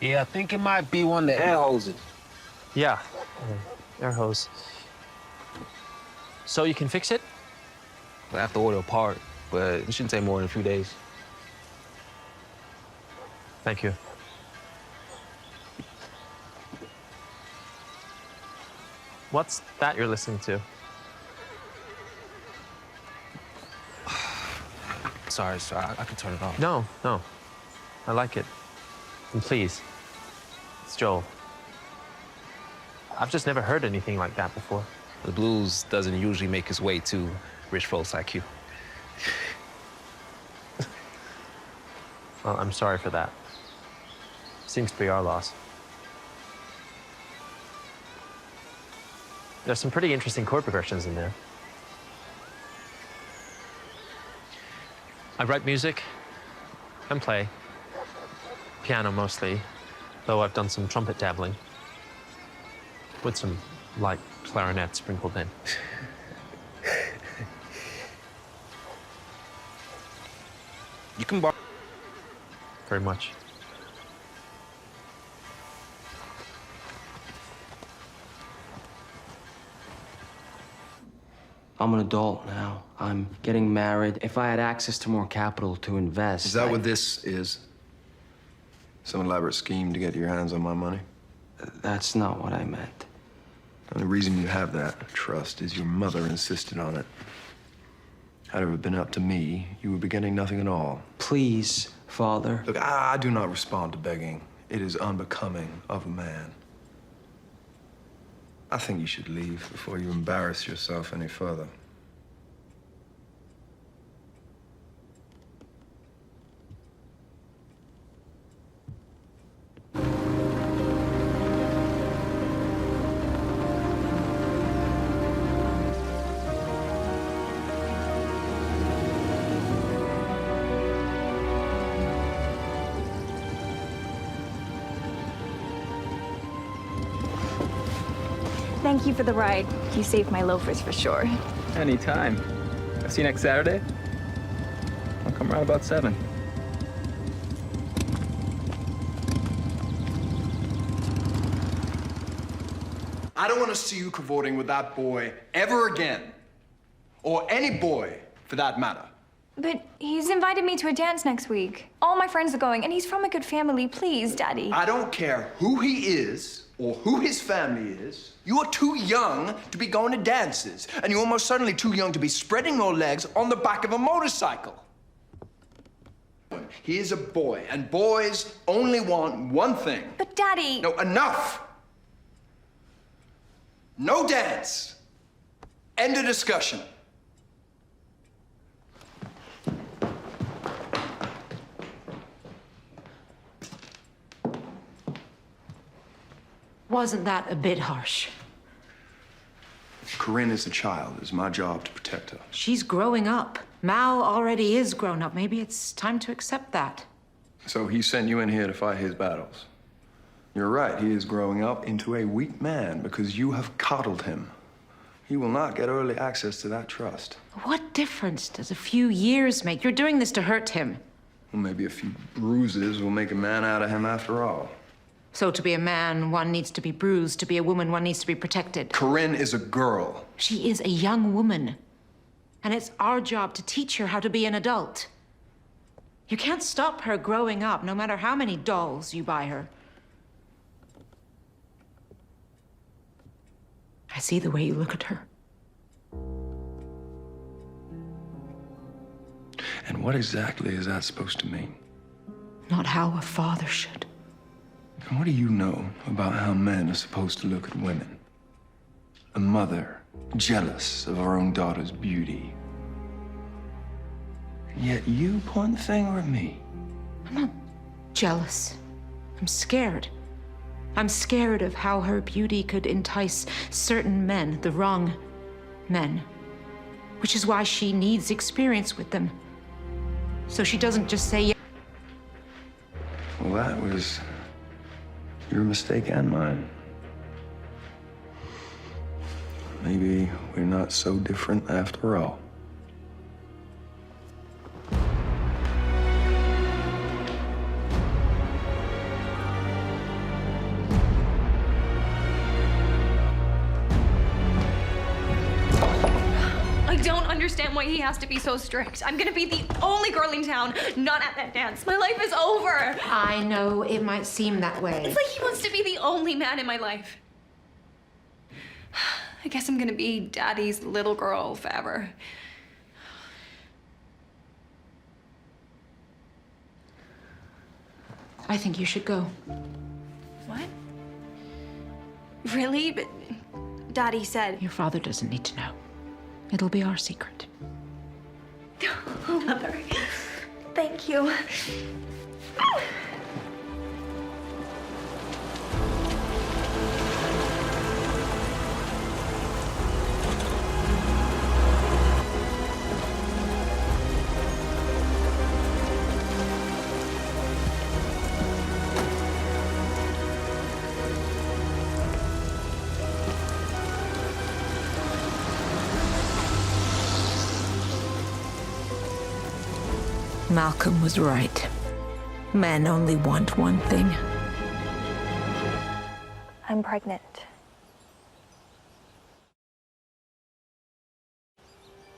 Speaker 9: Yeah, I think it might be one of the air hoses.
Speaker 12: Yeah, air hose. So you can fix it?
Speaker 9: I have to order a part, but it shouldn't take more than a few days.
Speaker 12: Thank you. What's that you're listening to?
Speaker 9: Sorry, I can turn it off.
Speaker 12: No. I like it. And please, It's Joel. I've just never heard anything like that before.
Speaker 14: The blues doesn't usually make its way to rich folks like you.
Speaker 12: Well, I'm sorry for that. Seems to be our loss. There's some pretty interesting chord progressions in there. I write music and play. Piano mostly, though I've done some trumpet dabbling. With some light clarinet sprinkled in.
Speaker 14: You can borrow.
Speaker 12: Very much.
Speaker 11: I'm an adult now. I'm getting married. If I had access to more capital to invest...
Speaker 4: Is that what this is? Some elaborate scheme to get your hands on my money?
Speaker 11: That's not what I meant.
Speaker 4: And the reason you have that trust is your mother insisted on it. Had it been up to me, you would be getting nothing at all.
Speaker 11: Please, Father.
Speaker 4: Look, I do not respond to begging. It is unbecoming of a man. I think you should leave before you embarrass yourself any further.
Speaker 3: Thank you for the ride. You saved my loafers for sure.
Speaker 13: Anytime. I'll see you next Saturday. I'll come around about 7.
Speaker 4: I don't want to see you cavorting with that boy ever again. Or any boy, for that matter.
Speaker 3: But he's invited me to a dance next week. All my friends are going, and he's from a good family. Please, Daddy.
Speaker 4: I don't care who he is or who his family is. You are too young to be going to dances, and you're almost certainly too young to be spreading your legs on the back of a motorcycle. He is a boy, and boys only want one thing.
Speaker 3: But, Daddy...
Speaker 4: No, enough! No dance. End of discussion.
Speaker 1: Wasn't that a bit harsh?
Speaker 4: Corinne is a child. It's my job to protect her.
Speaker 1: She's growing up. Mal already is grown up. Maybe it's time to accept that.
Speaker 4: So he sent you in here to fight his battles. You're right, he is growing up into a weak man because you have coddled him. He will not get early access to that trust.
Speaker 1: What difference does a few years make? You're doing this to hurt him.
Speaker 4: Well, maybe a few bruises will make a man out of him after all.
Speaker 1: So to be a man, one needs to be bruised. To be a woman, one needs to be protected.
Speaker 4: Corinne is a girl.
Speaker 1: She is a young woman. And it's our job to teach her how to be an adult. You can't stop her growing up, no matter how many dolls you buy her. I see the way you look at her.
Speaker 4: And what exactly is that supposed to mean?
Speaker 1: Not how a father should.
Speaker 4: And what do you know about how men are supposed to look at women? A mother jealous of her own daughter's beauty. And yet you point the finger at me.
Speaker 1: I'm not jealous. I'm scared. I'm scared of how her beauty could entice certain men, the wrong men. Which is why she needs experience with them. So she doesn't just say yes.
Speaker 4: Well, that was your mistake and mine. Maybe we're not so different after all.
Speaker 3: I don't understand why he has to be so strict. I'm gonna be the only girl in town not at that dance. My life is over.
Speaker 1: I know it might seem that way.
Speaker 3: It's like he wants to be the only man in my life. I guess I'm gonna be Daddy's little girl forever.
Speaker 1: I think you should go.
Speaker 3: What? Really? But Daddy said...
Speaker 1: Your father doesn't need to know. It'll be our secret.
Speaker 3: Mother, thank you.
Speaker 1: Malcolm was right. Men only want one thing.
Speaker 7: I'm pregnant.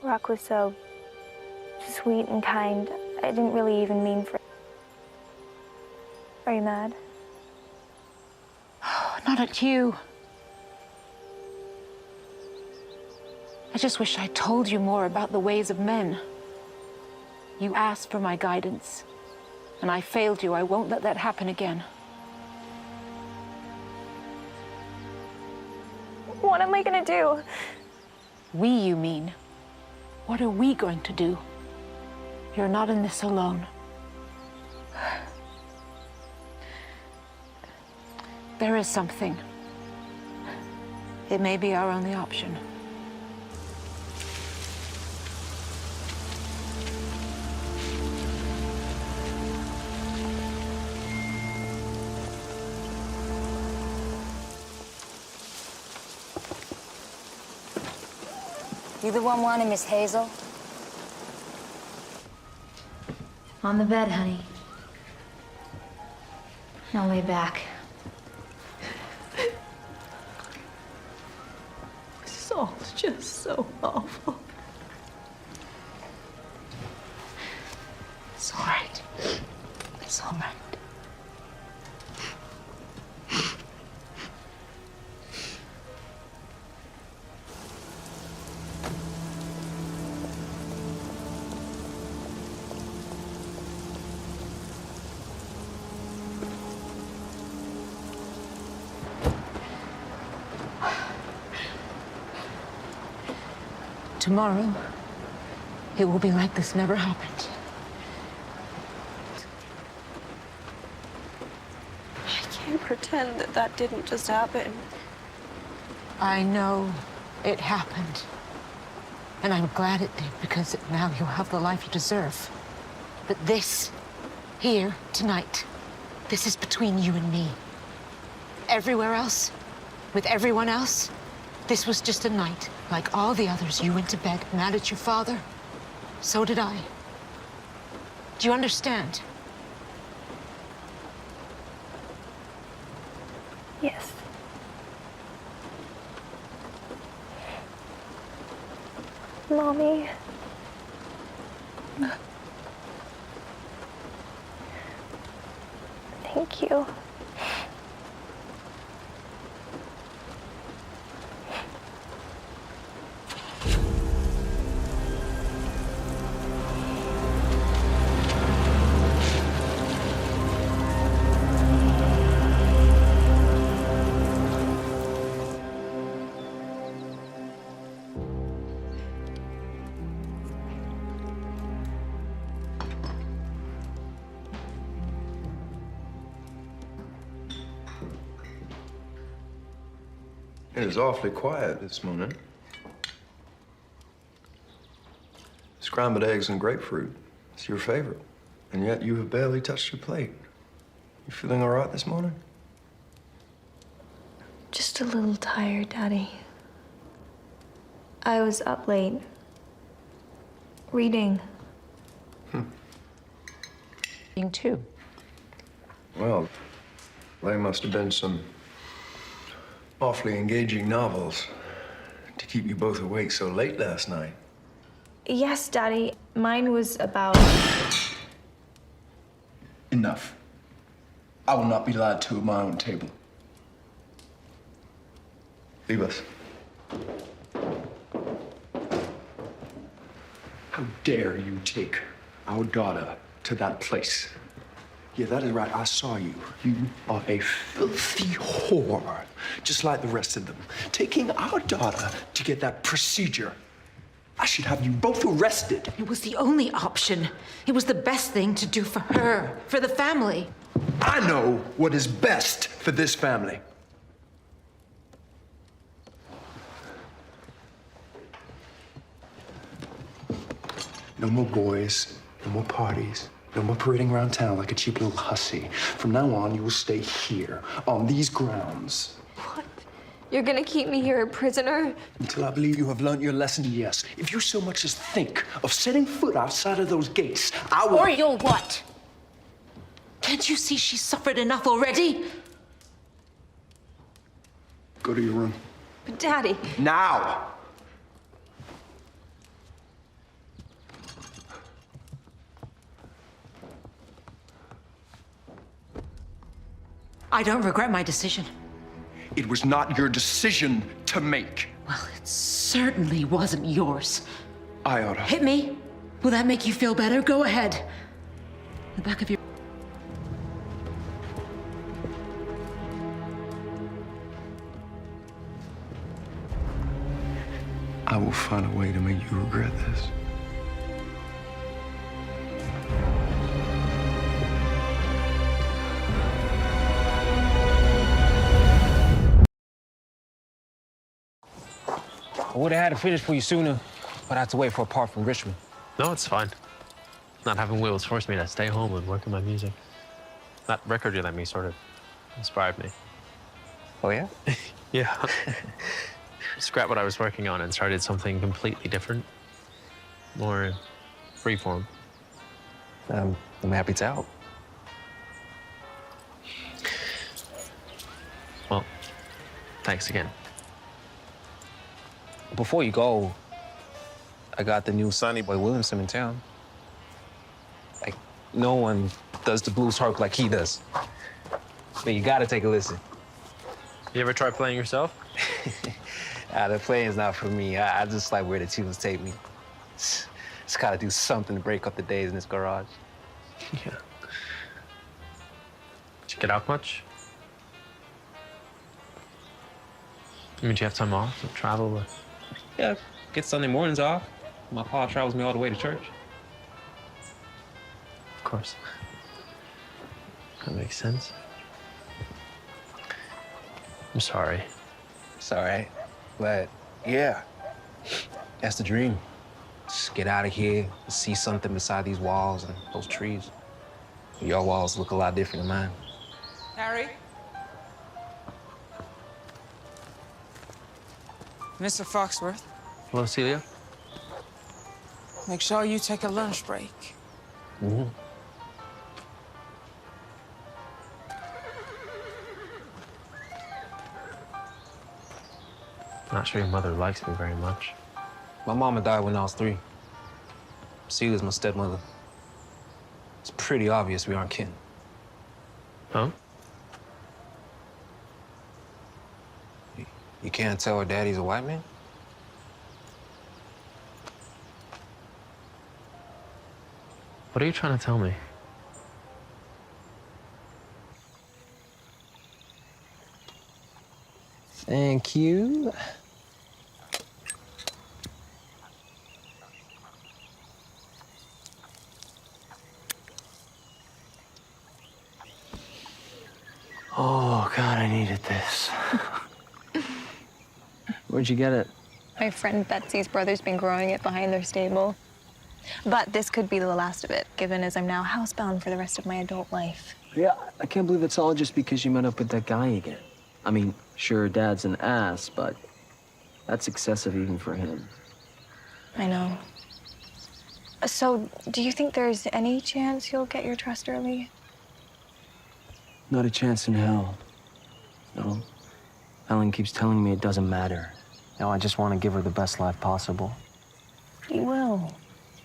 Speaker 7: Rock was so sweet and kind. I didn't really even mean for... Are you mad?
Speaker 1: Not at you. I just wish I told you more about the ways of men. You asked for my guidance, and I failed you. I won't let that happen again.
Speaker 7: What am I gonna do?
Speaker 1: We, you mean? What are we going to do? You're not in this alone. There is something. It may be our only option.
Speaker 15: You the one wanting Miss Hazel?
Speaker 3: On the bed, honey. Now lay back.
Speaker 5: This is all just so awful.
Speaker 1: It's all right. It's all right. Tomorrow, it will be like this never happened.
Speaker 5: I can't pretend that that didn't just happen.
Speaker 1: I know it happened. And I'm glad it did, because now you'll have the life you deserve. But this, here, tonight, this is between you and me. Everywhere else, with everyone else, this was just a night. Like all the others, you went to bed mad at your father. So did I. Do you understand?
Speaker 7: Yes. Mommy. Thank you.
Speaker 4: It is awfully quiet this morning. Scrambled eggs and grapefruit. It's your favorite. And yet you have barely touched your plate. You feeling all right this morning?
Speaker 7: Just a little tired, Daddy. I was up late. Reading.
Speaker 1: Reading too.
Speaker 4: Well, they must have been some awfully engaging novels to keep you both awake so late last night.
Speaker 7: Yes, Daddy. Mine was about...
Speaker 4: Enough. I will not be lied to at my own table. Leave us. How dare you take our daughter to that place? Yeah, that is right. I saw you. You are a filthy whore, just like the rest of them. Taking our daughter to get that procedure. I should have you both arrested.
Speaker 1: It was the only option. It was the best thing to do for her, for the family.
Speaker 4: I know what is best for this family. No more boys, no more parties, no more parading around town like a cheap little hussy. From now on, you will stay here, on these grounds.
Speaker 7: What? You're gonna keep me here a prisoner?
Speaker 4: Until I believe you have learned your lesson, yes. If you so much as think of setting foot outside of those gates, I will...
Speaker 1: Or you'll what? Can't you see she's suffered enough already?
Speaker 4: Go to your room.
Speaker 3: But Daddy.
Speaker 4: Now!
Speaker 1: I don't regret my decision.
Speaker 4: It was not your decision to make.
Speaker 1: Well, it certainly wasn't yours.
Speaker 4: I oughta.
Speaker 1: Hit me? Will that make you feel better? Go ahead. The back of your...
Speaker 4: I will find a way to make you regret this.
Speaker 14: I would have had it finished for you sooner, but I had to wait for a part from Richmond.
Speaker 12: No, it's fine. Not having Wheels forced me to stay home and work on my music. That record you let me sort of inspired me.
Speaker 14: Oh, yeah?
Speaker 12: Yeah. Scrapped what I was working on and started something completely different. More freeform.
Speaker 14: I'm happy to help.
Speaker 12: Well, thanks again.
Speaker 14: Before you go, I got the new Sonny Boy Williamson in town. Like, no one does the blues harp like he does. But you gotta take a listen.
Speaker 12: You ever try playing yourself?
Speaker 14: The playing's not for me. I just like where the tunes take me. Just gotta do something to break up the days in this garage.
Speaker 12: Yeah. Did you get out much? I mean, do you have time off to travel? Or...
Speaker 14: Yeah, get Sunday mornings off. My pa travels me all the way to church.
Speaker 12: Of course. That makes sense. I'm sorry.
Speaker 14: It's all right. But, yeah, that's the dream. Just get out of here, see something beside these walls and those trees. Your walls look a lot different than mine.
Speaker 10: Harry? Mr. Foxworth,
Speaker 12: Hello, Celia.
Speaker 10: make sure you take a lunch break.
Speaker 12: Mm-hmm. Not sure your mother likes me very much.
Speaker 14: My mama died when I was 3. Celia's my stepmother. It's pretty obvious we aren't kin.
Speaker 12: Huh?
Speaker 14: You can't tell her daddy's a white man?
Speaker 12: What are you trying to tell me?
Speaker 11: Thank you. Oh, God, I needed this. Where'd you get it?
Speaker 7: My friend Betsy's brother's been growing it behind their stable. But this could be the last of it, given as I'm now housebound for the rest of my adult life.
Speaker 11: Yeah, I can't believe it's all just because you met up with that guy again. I mean, sure, Dad's an ass, but that's excessive even for him.
Speaker 7: I know. So, do you think there's any chance you'll get your trust early?
Speaker 11: Not a chance in hell. No. Ellen keeps telling me it doesn't matter. Now, I just want to give her the best life possible.
Speaker 7: You will.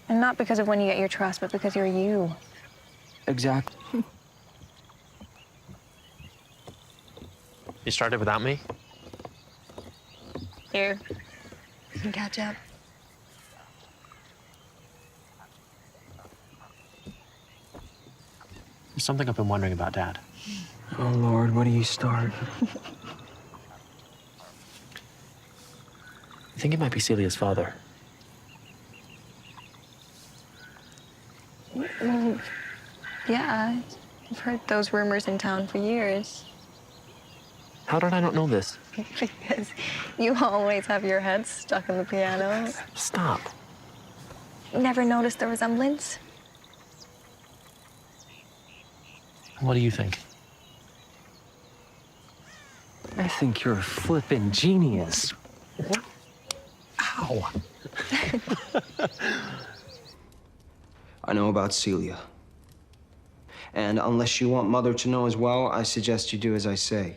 Speaker 7: And not because of when you get your trust, but because you're you.
Speaker 11: Exactly.
Speaker 12: You started without me?
Speaker 7: Here. You can catch up.
Speaker 4: I'm
Speaker 12: something I've been wondering about, Dad.
Speaker 11: Oh, Lord, where do you start?
Speaker 12: I think it might be Celia's father.
Speaker 7: Well, yeah, I've heard those rumors in town for years.
Speaker 12: How did I not know this?
Speaker 7: Because you always have your head stuck in the piano.
Speaker 12: Stop.
Speaker 7: Never noticed the resemblance?
Speaker 12: What do you think?
Speaker 11: I think you're a flippin' genius.
Speaker 12: Ow.
Speaker 11: I know about Celia. And unless you want Mother to know as well, I suggest you do as I say.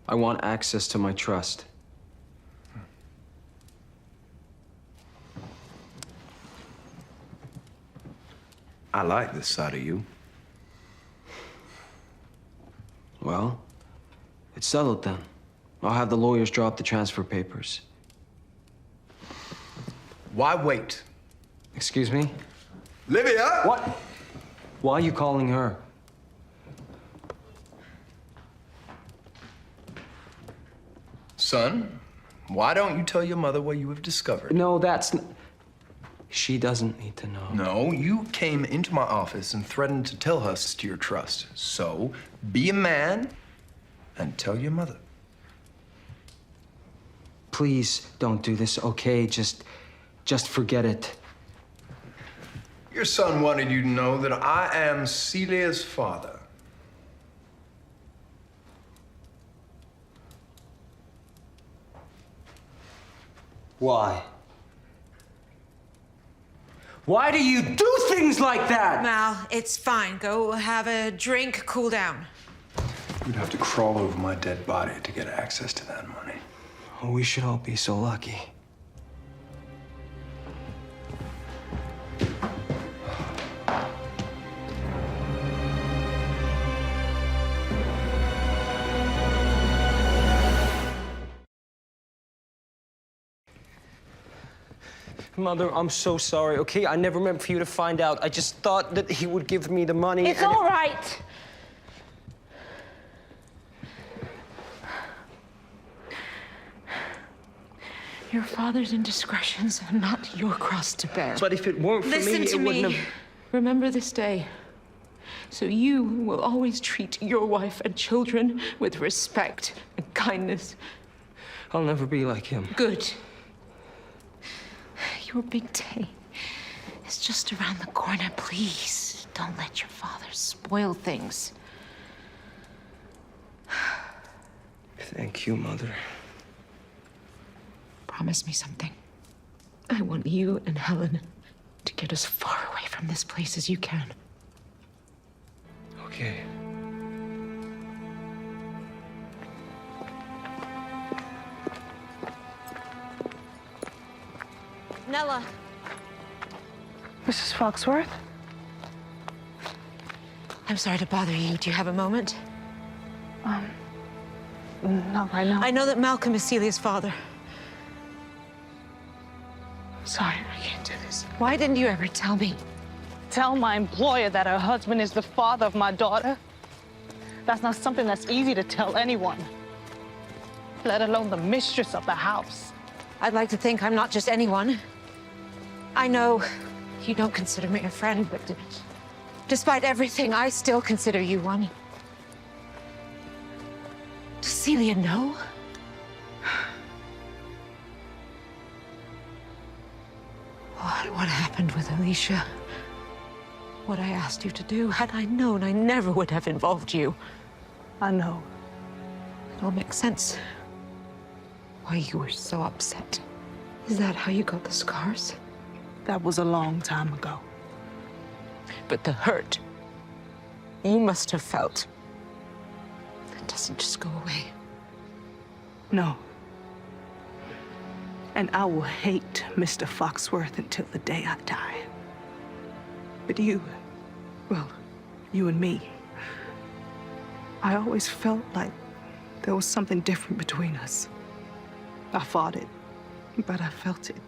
Speaker 11: I want access to my trust.
Speaker 16: I like this side of you.
Speaker 11: Well, it's settled then. I'll have the lawyers draw up the transfer papers.
Speaker 16: Why wait?
Speaker 11: Excuse me?
Speaker 16: Olivia!
Speaker 11: What? Why are you calling her?
Speaker 16: Son, why don't you tell your mother what you have discovered?
Speaker 11: No, that's... She doesn't need to know.
Speaker 16: No, you came into my office and threatened to tell her to your trust. So, be a man and tell your mother.
Speaker 11: Please don't do this, okay? Just forget it.
Speaker 16: Your son wanted you to know that I am Celia's father.
Speaker 11: Why? Why do you do things like that?
Speaker 10: Mal, it's fine. Go have a drink, cool down.
Speaker 16: You'd have to crawl over my dead body to get access to that money.
Speaker 11: Oh, we should all be so lucky. Mother, I'm so sorry, okay? I never meant for you to find out. I just thought that he would give me the money.
Speaker 1: It's all right. Your father's indiscretions are not your cross to bear.
Speaker 11: But if it weren't for me, it wouldn't have...
Speaker 1: Remember this day, so you will always treat your wife and children with respect and kindness.
Speaker 11: I'll never be like him.
Speaker 1: Good. Your big day is just around the corner. Please, don't let your father spoil things.
Speaker 11: Thank you, Mother.
Speaker 1: Promise me something. I want you and Helen to get as far away from this place as you can.
Speaker 11: Okay.
Speaker 10: Nella.
Speaker 5: Mrs. Foxworth?
Speaker 1: I'm sorry to bother you. Do you have a moment?
Speaker 5: Not right now.
Speaker 1: I know that Malcolm is Celia's father.
Speaker 5: Sorry, I can't do this.
Speaker 1: Why didn't you ever tell me?
Speaker 5: Tell my employer that her husband is the father of my daughter? That's not something that's easy to tell anyone, let alone the mistress of the house.
Speaker 1: I'd like to think I'm not just anyone. I know you don't consider me a friend, but despite everything, I still consider you one. Does Celia know? What happened with Alicia? What I asked you to do, had I known, I never would have involved you.
Speaker 5: I know.
Speaker 1: It all makes sense. Why you were so upset. Is that how you got the scars?
Speaker 5: That was a long time ago.
Speaker 1: But the hurt you must have felt, it doesn't just go away.
Speaker 5: No. And I will hate Mr. Foxworth until the day I die. But you, well, you and me, I always felt like there was something different between us. I fought it, but I felt it.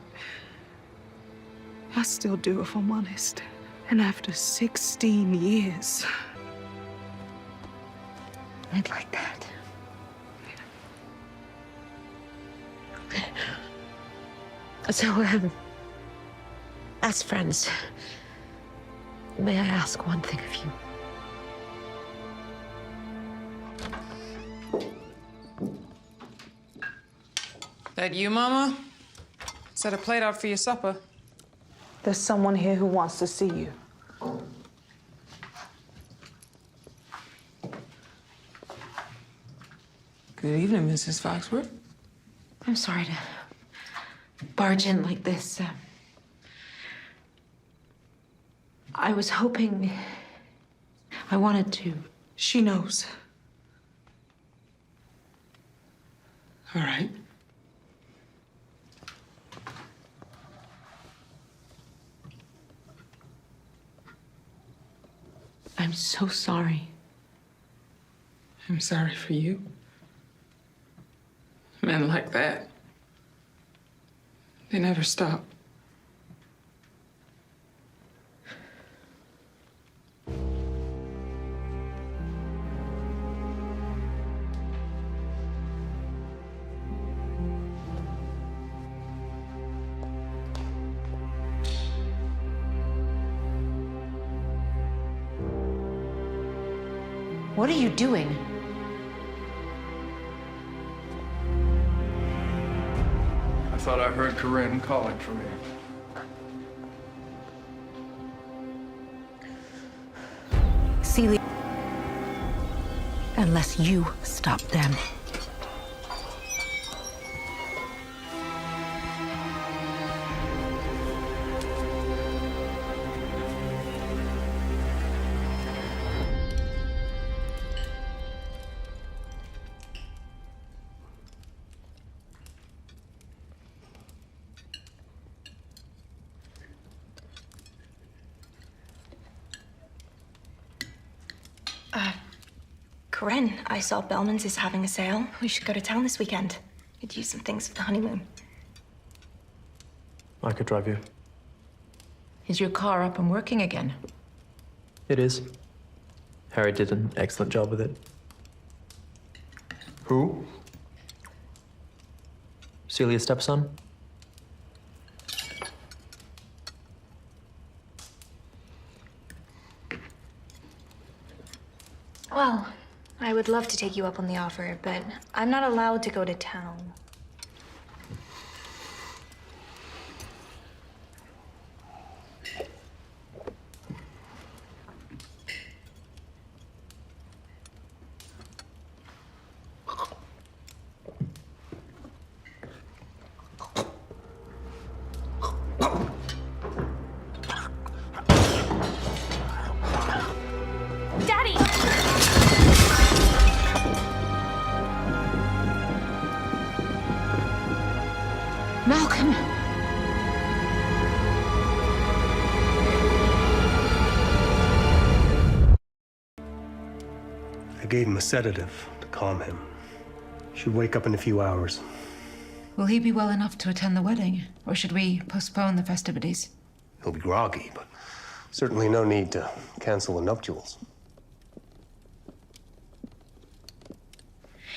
Speaker 5: I still do, if I'm honest. And after 16 years,
Speaker 1: I'd like that. So, as friends, may I ask one thing of you?
Speaker 10: That you, Mama? Set a plate out for your supper.
Speaker 5: There's someone here who wants to see you.
Speaker 10: Good evening, Mrs. Foxworth.
Speaker 1: I'm sorry to barge in like this. I was hoping... I wanted to...
Speaker 10: She knows. All right.
Speaker 1: I'm so sorry.
Speaker 10: I'm sorry for you. Men like that, they never stop.
Speaker 1: What are you doing?
Speaker 16: I thought I heard Corinne calling for me.
Speaker 1: Celia. Unless you stop them.
Speaker 3: Corinne, I saw Bellman's is having a sale. We should go to town this weekend. Could use some things for the honeymoon.
Speaker 12: I could drive you.
Speaker 1: Is your car up and working again?
Speaker 12: It is. Harry did an excellent job with it.
Speaker 16: Who?
Speaker 12: Celia's stepson.
Speaker 3: Well, I would love to take you up on the offer, but I'm not allowed to go to town. Daddy!
Speaker 1: Malcolm!
Speaker 9: I gave him a sedative to calm him. Should wake up in a few hours.
Speaker 1: Will he be well enough to attend the wedding? Or should we postpone the festivities?
Speaker 9: He'll be groggy, but certainly no need to cancel the nuptials.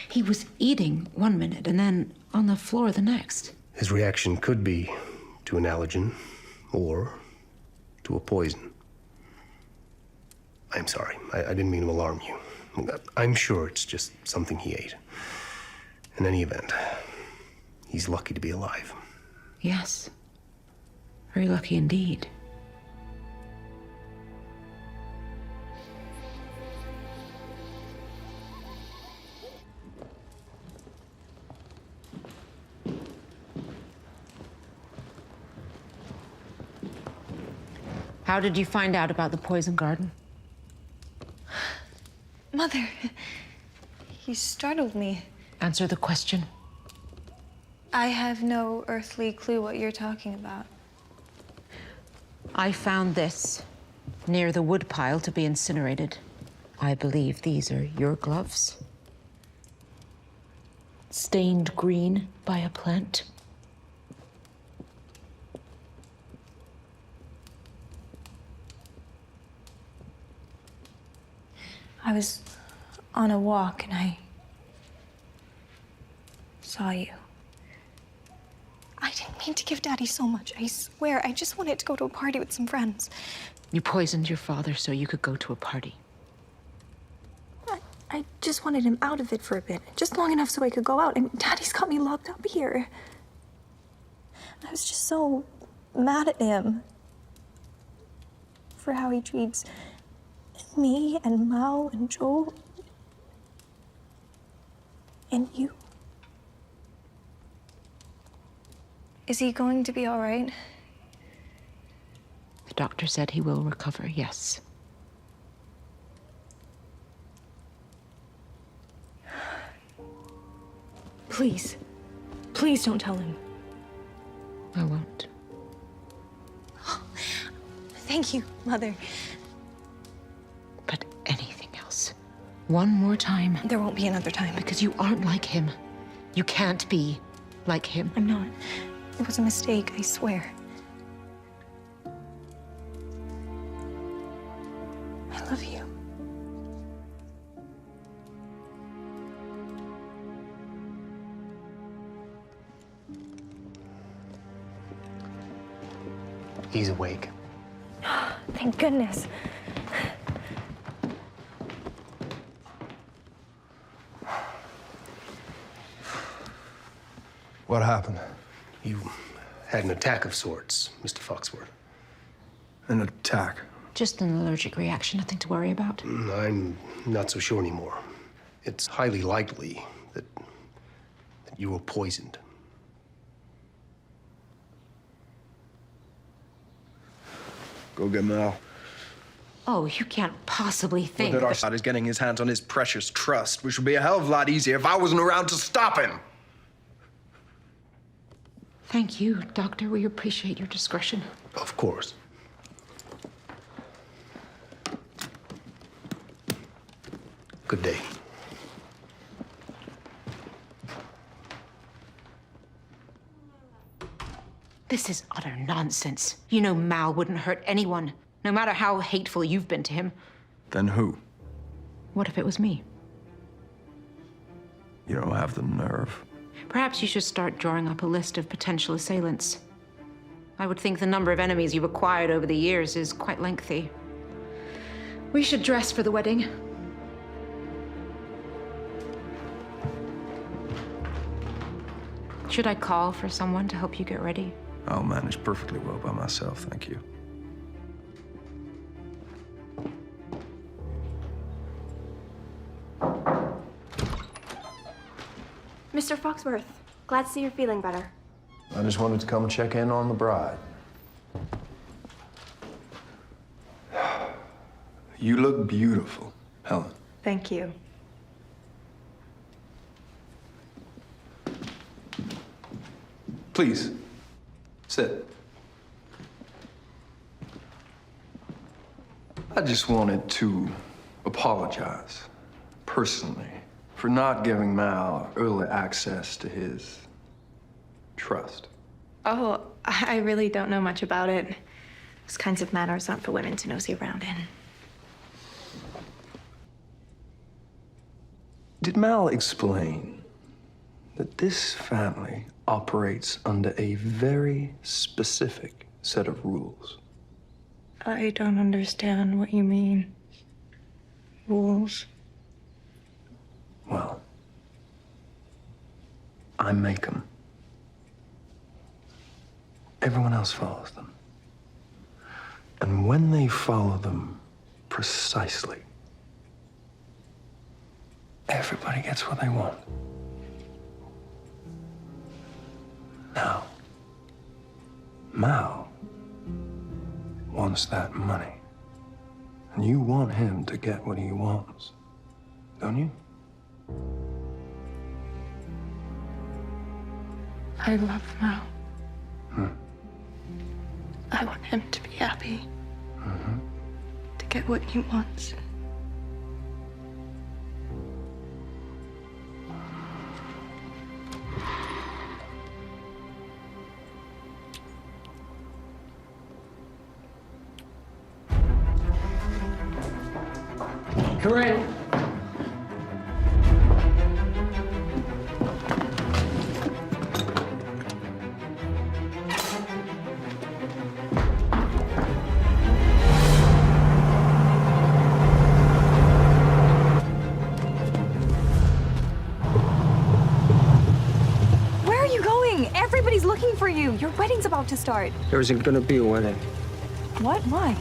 Speaker 1: He was eating one minute and then on the floor the next.
Speaker 9: His reaction could be to an allergen or to a poison. I'm sorry. I didn't mean to alarm you. I'm sure it's just something he ate. In any event, he's lucky to be alive.
Speaker 1: Yes. Very lucky indeed. How did you find out about the poison garden?
Speaker 3: Mother, you startled me.
Speaker 1: Answer the question.
Speaker 3: I have no earthly clue what you're talking about.
Speaker 1: I found this near the woodpile to be incinerated. I believe these are your gloves. Stained green by a plant.
Speaker 3: I was
Speaker 7: on a walk and I saw you. I didn't mean to give Daddy so much, I swear. I just wanted to go to a party with some friends.
Speaker 1: You poisoned your father so you could go to a party.
Speaker 7: I just wanted him out of it for a bit, just long enough so I could go out. And Daddy's got me locked up here. I was just so mad at him for how he treats me and Mao and Joel and you. Is he going to be all right?
Speaker 1: The doctor said he will recover, yes.
Speaker 7: Please, please don't tell him.
Speaker 1: I won't.
Speaker 7: Thank you, Mother.
Speaker 1: But anything else, one more time.
Speaker 7: There won't be another time.
Speaker 1: Because you aren't like him. You can't be like him.
Speaker 7: I'm not. It was a mistake, I swear. I love you.
Speaker 9: He's awake.
Speaker 7: Thank goodness.
Speaker 16: What happened?
Speaker 9: You had an attack of sorts, Mr. Foxworth.
Speaker 16: An attack?
Speaker 1: Just an allergic reaction, nothing to worry about.
Speaker 9: I'm not so sure anymore. It's highly likely that you were poisoned.
Speaker 16: Go get Mal.
Speaker 1: Oh, you can't possibly think
Speaker 16: That our side is getting his hands on his precious trust, which would be a hell of a lot easier if I wasn't around to stop him.
Speaker 1: Thank you, Doctor. We appreciate your discretion.
Speaker 9: Of course. Good day.
Speaker 1: This is utter nonsense. You know Mal wouldn't hurt anyone, no matter how hateful you've been to him.
Speaker 16: Then who?
Speaker 1: What if it was me?
Speaker 16: You don't have the nerve.
Speaker 1: Perhaps you should start drawing up a list of potential assailants. I would think the number of enemies you've acquired over the years is quite lengthy. We should dress for the wedding. Should I call for someone to help you get ready?
Speaker 16: I'll manage perfectly well by myself, thank you.
Speaker 17: Mr. Foxworth, glad to see you're feeling better.
Speaker 16: I just wanted to come check in on the bride. You look beautiful, Helen.
Speaker 5: Thank you.
Speaker 16: Please, sit. I just wanted to apologize, personally, for not giving Mal early access to his trust.
Speaker 7: Oh, I really don't know much about it. Those kinds of matters aren't for women to nosy around in.
Speaker 16: Did Mal explain that this family operates under a very specific set of rules?
Speaker 7: I don't understand what you mean. Rules?
Speaker 16: Well, I make them. Everyone else follows them. And when they follow them precisely, everybody gets what they want. Now, Mal wants that money. And you want him to get what he wants, don't you?
Speaker 7: I love Mal.
Speaker 16: Hmm.
Speaker 7: I want him to be happy.
Speaker 16: Mm-hmm.
Speaker 7: To get what he wants.
Speaker 18: Corinne.
Speaker 7: about to start.
Speaker 11: There isn't gonna be a wedding.
Speaker 7: What? Why?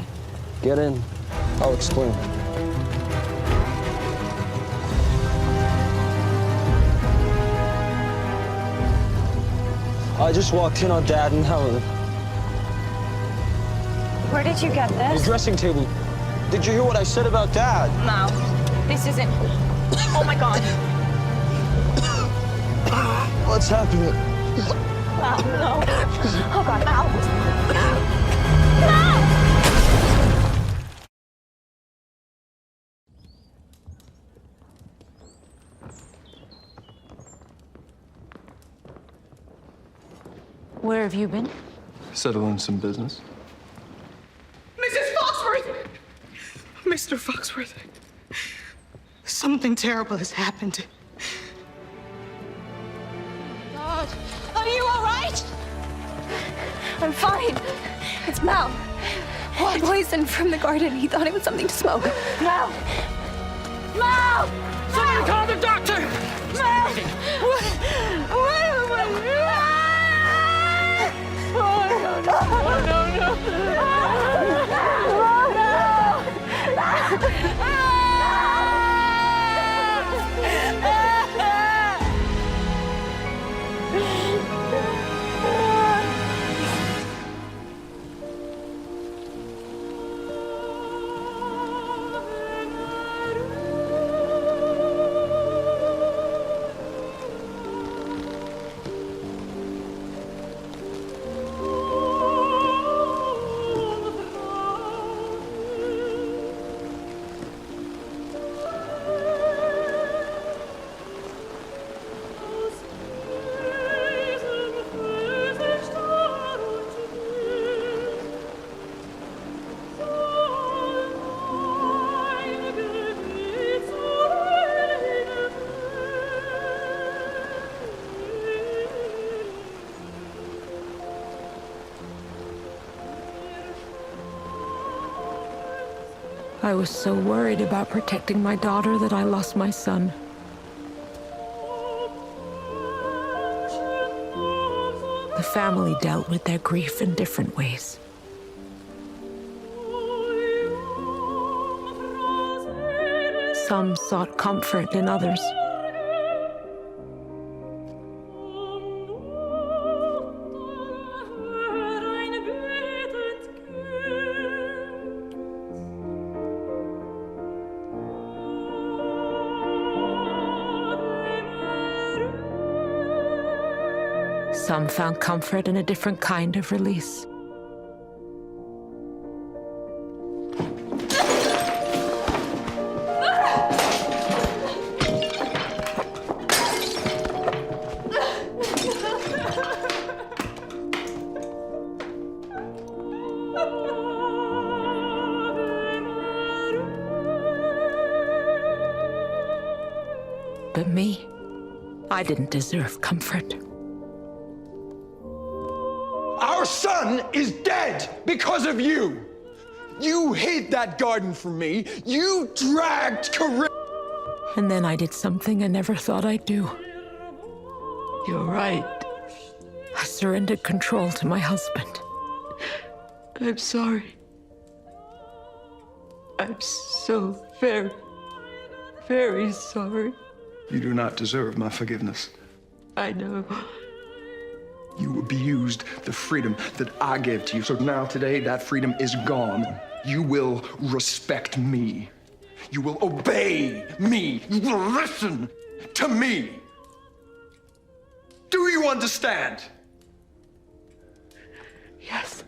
Speaker 11: Get in. I'll explain. I just walked in on Dad and Helen.
Speaker 7: Where did you get
Speaker 11: The
Speaker 7: this?
Speaker 11: dressing table. Did you hear what I said about Dad?
Speaker 7: No. This isn't. Oh my God.
Speaker 11: What's happening?
Speaker 7: Mal, no. Oh God, Mal.
Speaker 1: Where have you been?
Speaker 16: Settling some business.
Speaker 5: Mrs. Foxworth! Mr. Foxworth, something terrible has happened.
Speaker 7: God, are you all right? I'm fine. It's Mal. What? Poison from the garden. He thought it was something to smoke. Mal! Mal!
Speaker 5: Somebody call the doctor!
Speaker 7: Mal! What? Oh, no.
Speaker 1: I was so worried about protecting my daughter that I lost my son. The family dealt with their grief in different ways. Some sought comfort in others. Some found comfort in a different kind of release. But me, I didn't deserve comfort.
Speaker 4: Our son is dead because of you. You hid that garden from me. You dragged Corinne.
Speaker 1: And then I did something I never thought I'd do.
Speaker 10: You're right.
Speaker 1: I surrendered control to my husband.
Speaker 10: I'm sorry. I'm so very, very sorry.
Speaker 16: You do not deserve my forgiveness.
Speaker 10: I know.
Speaker 16: You abused the freedom that I gave to you. So now today, that freedom is gone. You will respect me. You will obey me. You will listen to me. Do you understand?
Speaker 10: Yes.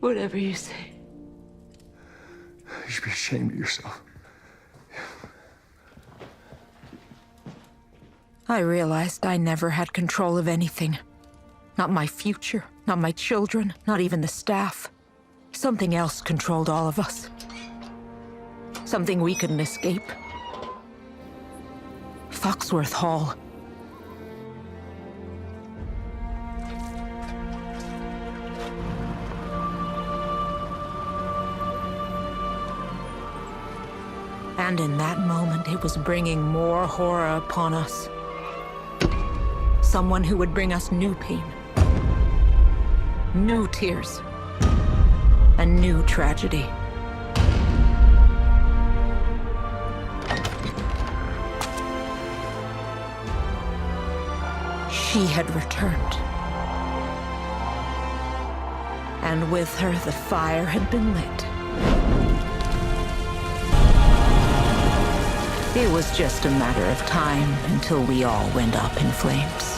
Speaker 10: Whatever you say.
Speaker 16: You should be ashamed of yourself.
Speaker 1: I realized I never had control of anything. Not my future, not my children, not even the staff. Something else controlled all of us. Something we couldn't escape. Foxworth Hall. And in that moment, it was bringing more horror upon us. Someone who would bring us new pain, New tears. A new tragedy. She had returned. And with her, the fire had been lit. It was just a matter of time until we all went up in flames.